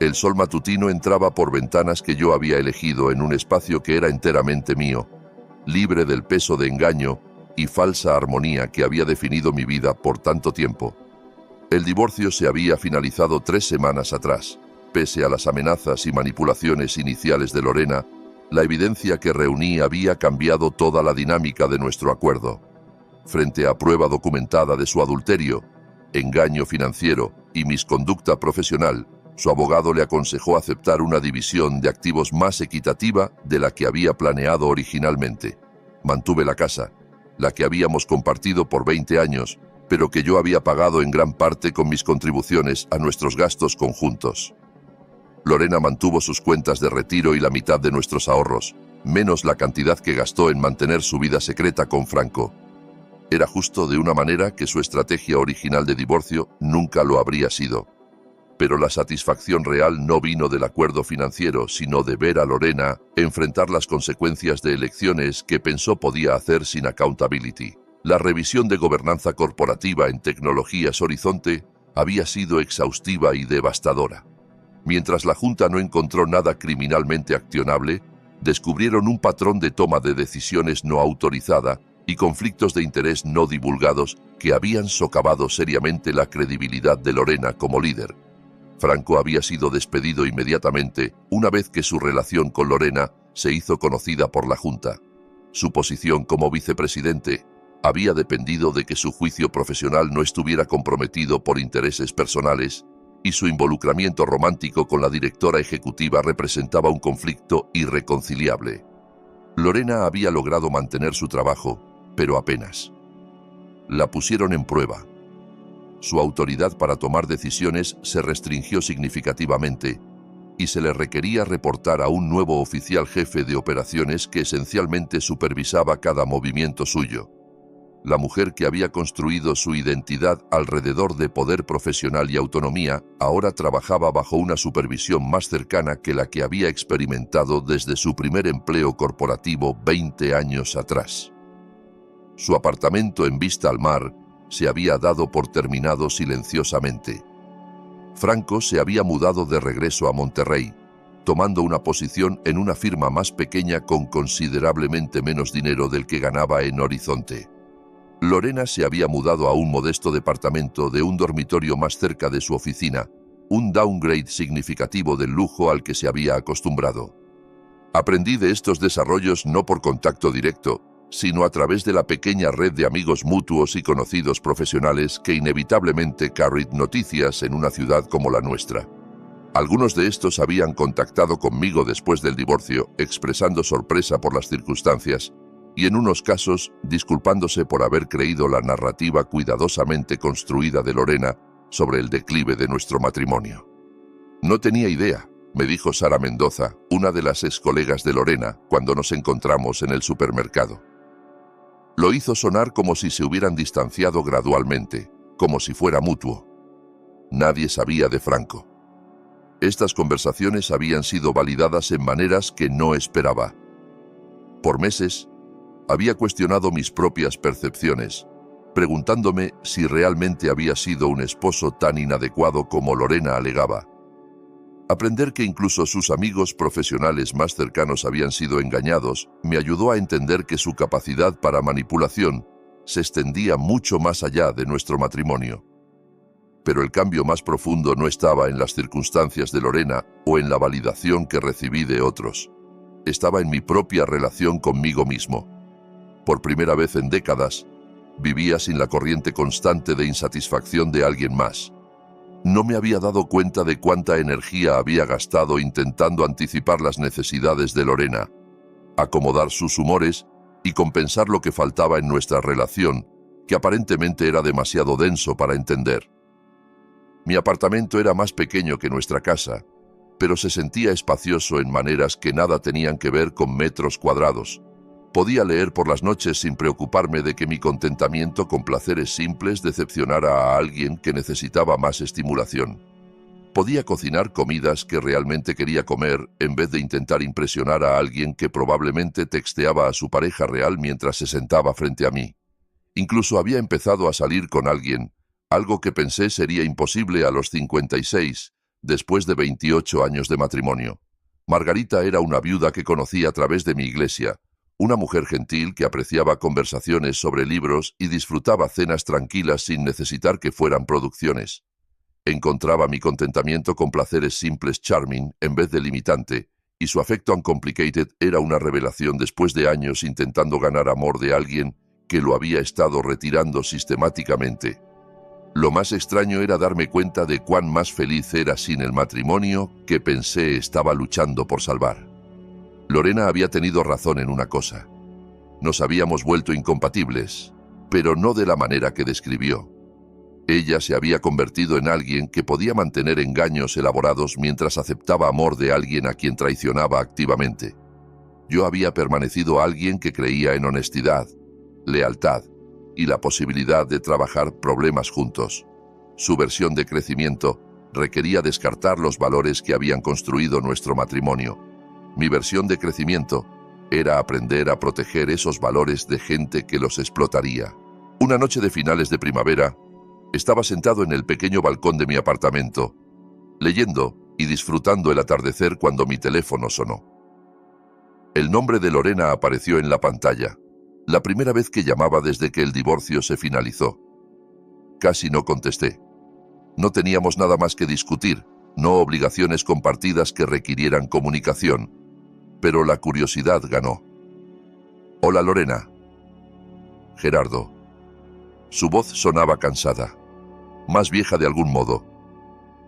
El sol matutino entraba por ventanas que yo había elegido en un espacio que era enteramente mío, libre del peso de engaño y falsa armonía que había definido mi vida por tanto tiempo. El divorcio se había finalizado 3 semanas atrás. Pese a las amenazas y manipulaciones iniciales de Lorena, la evidencia que reuní había cambiado toda la dinámica de nuestro acuerdo. Frente a prueba documentada de su adulterio, engaño financiero y misconducta profesional, su abogado le aconsejó aceptar una división de activos más equitativa de la que había planeado originalmente. Mantuve la casa, la que habíamos compartido por 20 años, pero que yo había pagado en gran parte con mis contribuciones a nuestros gastos conjuntos. Lorena mantuvo sus cuentas de retiro y la mitad de nuestros ahorros, menos la cantidad que gastó en mantener su vida secreta con Franco. Era justo de una manera que su estrategia original de divorcio nunca lo habría sido. Pero la satisfacción real no vino del acuerdo financiero, sino de ver a Lorena enfrentar las consecuencias de elecciones que pensó podía hacer sin accountability. La revisión de gobernanza corporativa en Tecnologías Horizonte había sido exhaustiva y devastadora. Mientras la Junta no encontró nada criminalmente accionable, descubrieron un patrón de toma de decisiones no autorizada y conflictos de interés no divulgados que habían socavado seriamente la credibilidad de Lorena como líder. Franco había sido despedido inmediatamente una vez que su relación con Lorena se hizo conocida por la Junta. Su posición como vicepresidente había dependido de que su juicio profesional no estuviera comprometido por intereses personales y su involucramiento romántico con la directora ejecutiva representaba un conflicto irreconciliable. Lorena había logrado mantener su trabajo, pero apenas. La pusieron en prueba. Su autoridad para tomar decisiones se restringió significativamente y se le requería reportar a un nuevo oficial jefe de operaciones que esencialmente supervisaba cada movimiento suyo. La mujer que había construido su identidad alrededor de poder profesional y autonomía ahora trabajaba bajo una supervisión más cercana que la que había experimentado desde su primer empleo corporativo 20 años atrás. Su apartamento en vista al mar se había dado por terminado silenciosamente. Franco se había mudado de regreso a Monterrey, tomando una posición en una firma más pequeña con considerablemente menos dinero del que ganaba en Horizonte. Lorena se había mudado a un modesto departamento de un dormitorio más cerca de su oficina, un downgrade significativo del lujo al que se había acostumbrado. Aprendí de estos desarrollos no por contacto directo, sino a través de la pequeña red de amigos mutuos y conocidos profesionales que inevitablemente carried noticias en una ciudad como la nuestra. Algunos de estos habían contactado conmigo después del divorcio, expresando sorpresa por las circunstancias, y en unos casos disculpándose por haber creído la narrativa cuidadosamente construida de Lorena sobre el declive de nuestro matrimonio. No tenía idea, me dijo Sara Mendoza, una de las ex colegas de Lorena, cuando nos encontramos en el supermercado. Lo hizo sonar como si se hubieran distanciado gradualmente, como si fuera mutuo. Nadie sabía de Franco. Estas conversaciones habían sido validadas en maneras que no esperaba. Por meses, había cuestionado mis propias percepciones, preguntándome si realmente había sido un esposo tan inadecuado como Lorena alegaba. Aprender que incluso sus amigos profesionales más cercanos habían sido engañados me ayudó a entender que su capacidad para manipulación se extendía mucho más allá de nuestro matrimonio. Pero el cambio más profundo no estaba en las circunstancias de Lorena o en la validación que recibí de otros. Estaba en mi propia relación conmigo mismo. Por primera vez en décadas, vivía sin la corriente constante de insatisfacción de alguien más. No me había dado cuenta de cuánta energía había gastado intentando anticipar las necesidades de Lorena, acomodar sus humores y compensar lo que faltaba en nuestra relación, que aparentemente era demasiado denso para entender. Mi apartamento era más pequeño que nuestra casa, pero se sentía espacioso en maneras que nada tenían que ver con metros cuadrados. Podía leer por las noches sin preocuparme de que mi contentamiento con placeres simples decepcionara a alguien que necesitaba más estimulación. Podía cocinar comidas que realmente quería comer en vez de intentar impresionar a alguien que probablemente texteaba a su pareja real mientras se sentaba frente a mí. Incluso había empezado a salir con alguien, algo que pensé sería imposible a los 56, después de 28 años de matrimonio. Margarita era una viuda que conocí a través de mi iglesia, una mujer gentil que apreciaba conversaciones sobre libros y disfrutaba cenas tranquilas sin necesitar que fueran producciones. Encontraba mi contentamiento con placeres simples charming en vez de limitante, y su afecto uncomplicated era una revelación después de años intentando ganar amor de alguien que lo había estado retirando sistemáticamente. Lo más extraño era darme cuenta de cuán más feliz era sin el matrimonio que pensé estaba luchando por salvar. Lorena había tenido razón en una cosa. Nos habíamos vuelto incompatibles, pero no de la manera que describió. Ella se había convertido en alguien que podía mantener engaños elaborados mientras aceptaba amor de alguien a quien traicionaba activamente. Yo había permanecido alguien que creía en honestidad, lealtad y la posibilidad de trabajar problemas juntos. Su versión de crecimiento requería descartar los valores que habían construido nuestro matrimonio. Mi versión de crecimiento era aprender a proteger esos valores de gente que los explotaría. Una noche de finales de primavera, Estaba sentado en el pequeño balcón de mi apartamento, leyendo y disfrutando el atardecer cuando mi teléfono sonó. El nombre de Lorena apareció en la pantalla, la primera vez que llamaba desde que el divorcio se finalizó. Casi no contesté. No teníamos nada más que discutir, no obligaciones compartidas que requirieran comunicación, pero la curiosidad ganó. «Hola, Lorena». «Gerardo». Su voz sonaba cansada, más vieja de algún modo.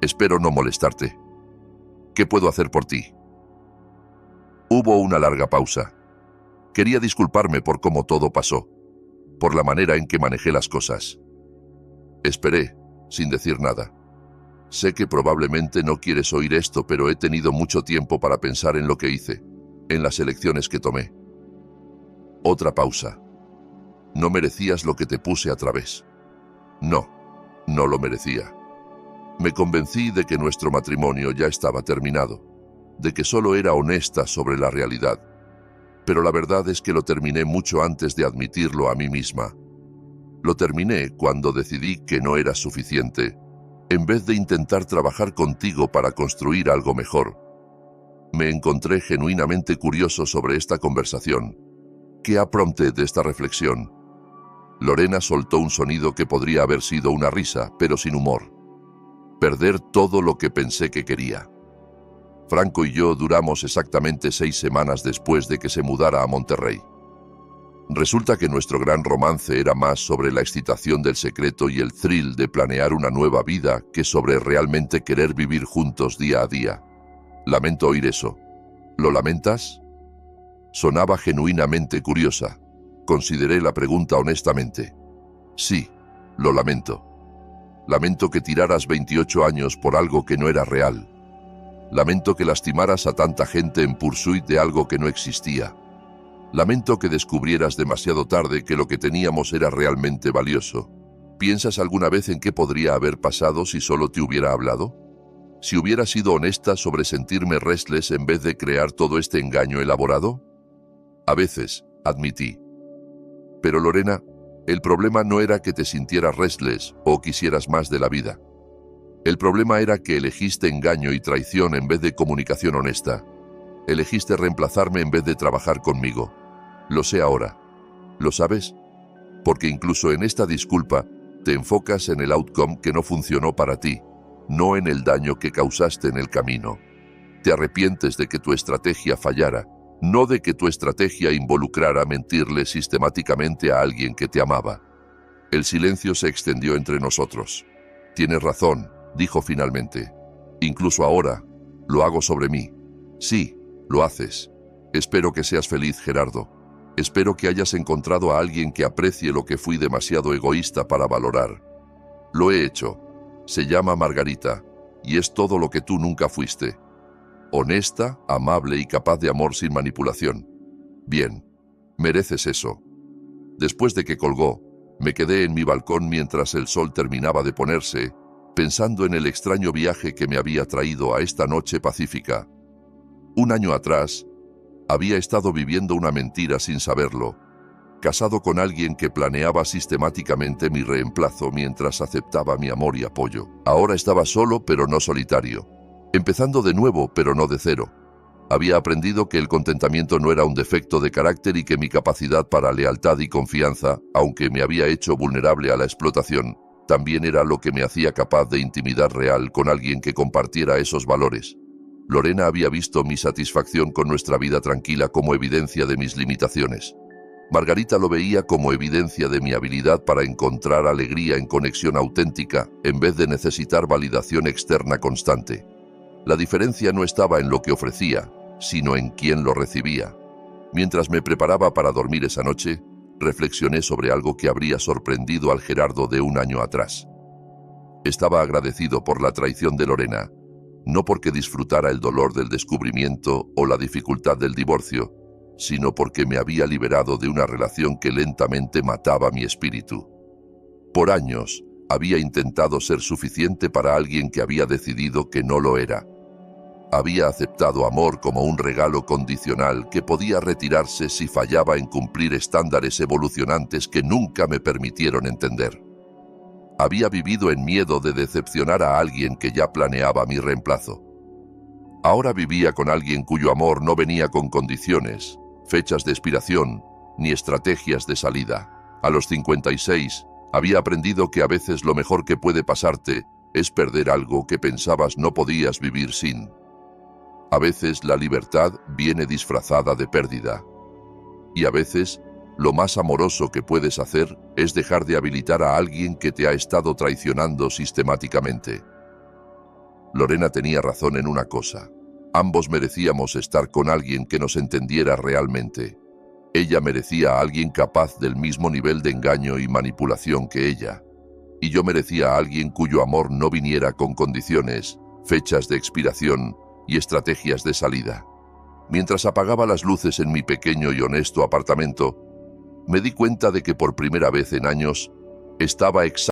«Espero no molestarte. ¿Qué puedo hacer por ti?» Hubo una larga pausa. Quería disculparme por cómo todo pasó, por la manera en que manejé las cosas. Esperé, sin decir nada. Sé que probablemente no quieres oír esto, pero he tenido mucho tiempo para pensar en lo que hice, en las elecciones que tomé. Otra pausa. No merecías lo que te puse a través. No, no lo merecía. Me convencí de que nuestro matrimonio ya estaba terminado, de que solo era honesta sobre la realidad. Pero la verdad es que lo terminé mucho antes de admitirlo a mí misma. Lo terminé cuando decidí que no era suficiente, en vez de intentar trabajar contigo para construir algo mejor. Me encontré genuinamente curioso sobre esta conversación. ¿Qué prompté de esta reflexión? Lorena soltó un sonido que podría haber sido una risa, pero sin humor. Perder todo lo que pensé que quería. Franco y yo duramos exactamente 6 semanas después de que se mudara a Monterrey. Resulta que nuestro gran romance era más sobre la excitación del secreto y el thrill de planear una nueva vida que sobre realmente querer vivir juntos día a día. Lamento oír eso. ¿Lo lamentas? Sonaba genuinamente curiosa. Consideré la pregunta honestamente. Sí, lo lamento. Lamento que tiraras 28 años por algo que no era real. Lamento que lastimaras a tanta gente en pursuit de algo que no existía. Lamento que descubrieras demasiado tarde que lo que teníamos era realmente valioso. ¿Piensas alguna vez en qué podría haber pasado si solo te hubiera hablado? ¿Si hubiera sido honesta sobre sentirme restless en vez de crear todo este engaño elaborado? A veces, admití. Pero Lorena, el problema no era que te sintieras restless o quisieras más de la vida. El problema era que elegiste engaño y traición en vez de comunicación honesta. Elegiste reemplazarme en vez de trabajar conmigo. Lo sé ahora. ¿Lo sabes? Porque incluso en esta disculpa, te enfocas en el outcome que no funcionó para ti, no en el daño que causaste en el camino. Te arrepientes de que tu estrategia fallara, no de que tu estrategia involucrara mentirle sistemáticamente a alguien que te amaba. El silencio se extendió entre nosotros. Tienes razón, dijo finalmente. Incluso ahora, lo hago sobre mí. Sí, lo haces. Espero que seas feliz, Gerardo. Espero que hayas encontrado a alguien que aprecie lo que fui demasiado egoísta para valorar. Lo he hecho. Se llama Margarita, y es todo lo que tú nunca fuiste. Honesta, amable y capaz de amor sin manipulación. Bien, mereces eso. Después de que colgó, me quedé en mi balcón mientras el sol terminaba de ponerse, pensando en el extraño viaje que me había traído a esta noche pacífica. Un año atrás, había estado viviendo una mentira sin saberlo, casado con alguien que planeaba sistemáticamente mi reemplazo mientras aceptaba mi amor y apoyo. Ahora estaba solo pero no solitario, empezando de nuevo pero no de cero. Había aprendido que el contentamiento no era un defecto de carácter y que mi capacidad para lealtad y confianza, aunque me había hecho vulnerable a la explotación, también era lo que me hacía capaz de intimidad real con alguien que compartiera esos valores. Lorena había visto mi satisfacción con nuestra vida tranquila como evidencia de mis limitaciones. Margarita lo veía como evidencia de mi habilidad para encontrar alegría en conexión auténtica en vez de necesitar validación externa constante. La diferencia no estaba en lo que ofrecía, sino en quién lo recibía. Mientras me preparaba para dormir esa noche, reflexioné sobre algo que habría sorprendido al Gerardo de un año atrás. Estaba agradecido por la traición de Lorena, no porque disfrutara el dolor del descubrimiento o la dificultad del divorcio, sino porque me había liberado de una relación que lentamente mataba mi espíritu. Por años, había intentado ser suficiente para alguien que había decidido que no lo era. Había aceptado amor como un regalo condicional que podía retirarse si fallaba en cumplir estándares evolucionantes que nunca me permitieron entender. Había vivido en miedo de decepcionar a alguien que ya planeaba mi reemplazo. Ahora vivía con alguien cuyo amor no venía con condiciones, fechas de expiración, ni estrategias de salida. A los 56, había aprendido que a veces lo mejor que puede pasarte es perder algo que pensabas no podías vivir sin. A veces la libertad viene disfrazada de pérdida. Y a veces, lo más amoroso que puedes hacer es dejar de habilitar a alguien que te ha estado traicionando sistemáticamente. Lorena tenía razón en una cosa. Ambos merecíamos estar con alguien que nos entendiera realmente. Ella merecía a alguien capaz del mismo nivel de engaño y manipulación que ella. Y yo merecía a alguien cuyo amor no viniera con condiciones, fechas de expiración y estrategias de salida. Mientras apagaba las luces en mi pequeño y honesto apartamento, me di cuenta de que por primera vez en años estaba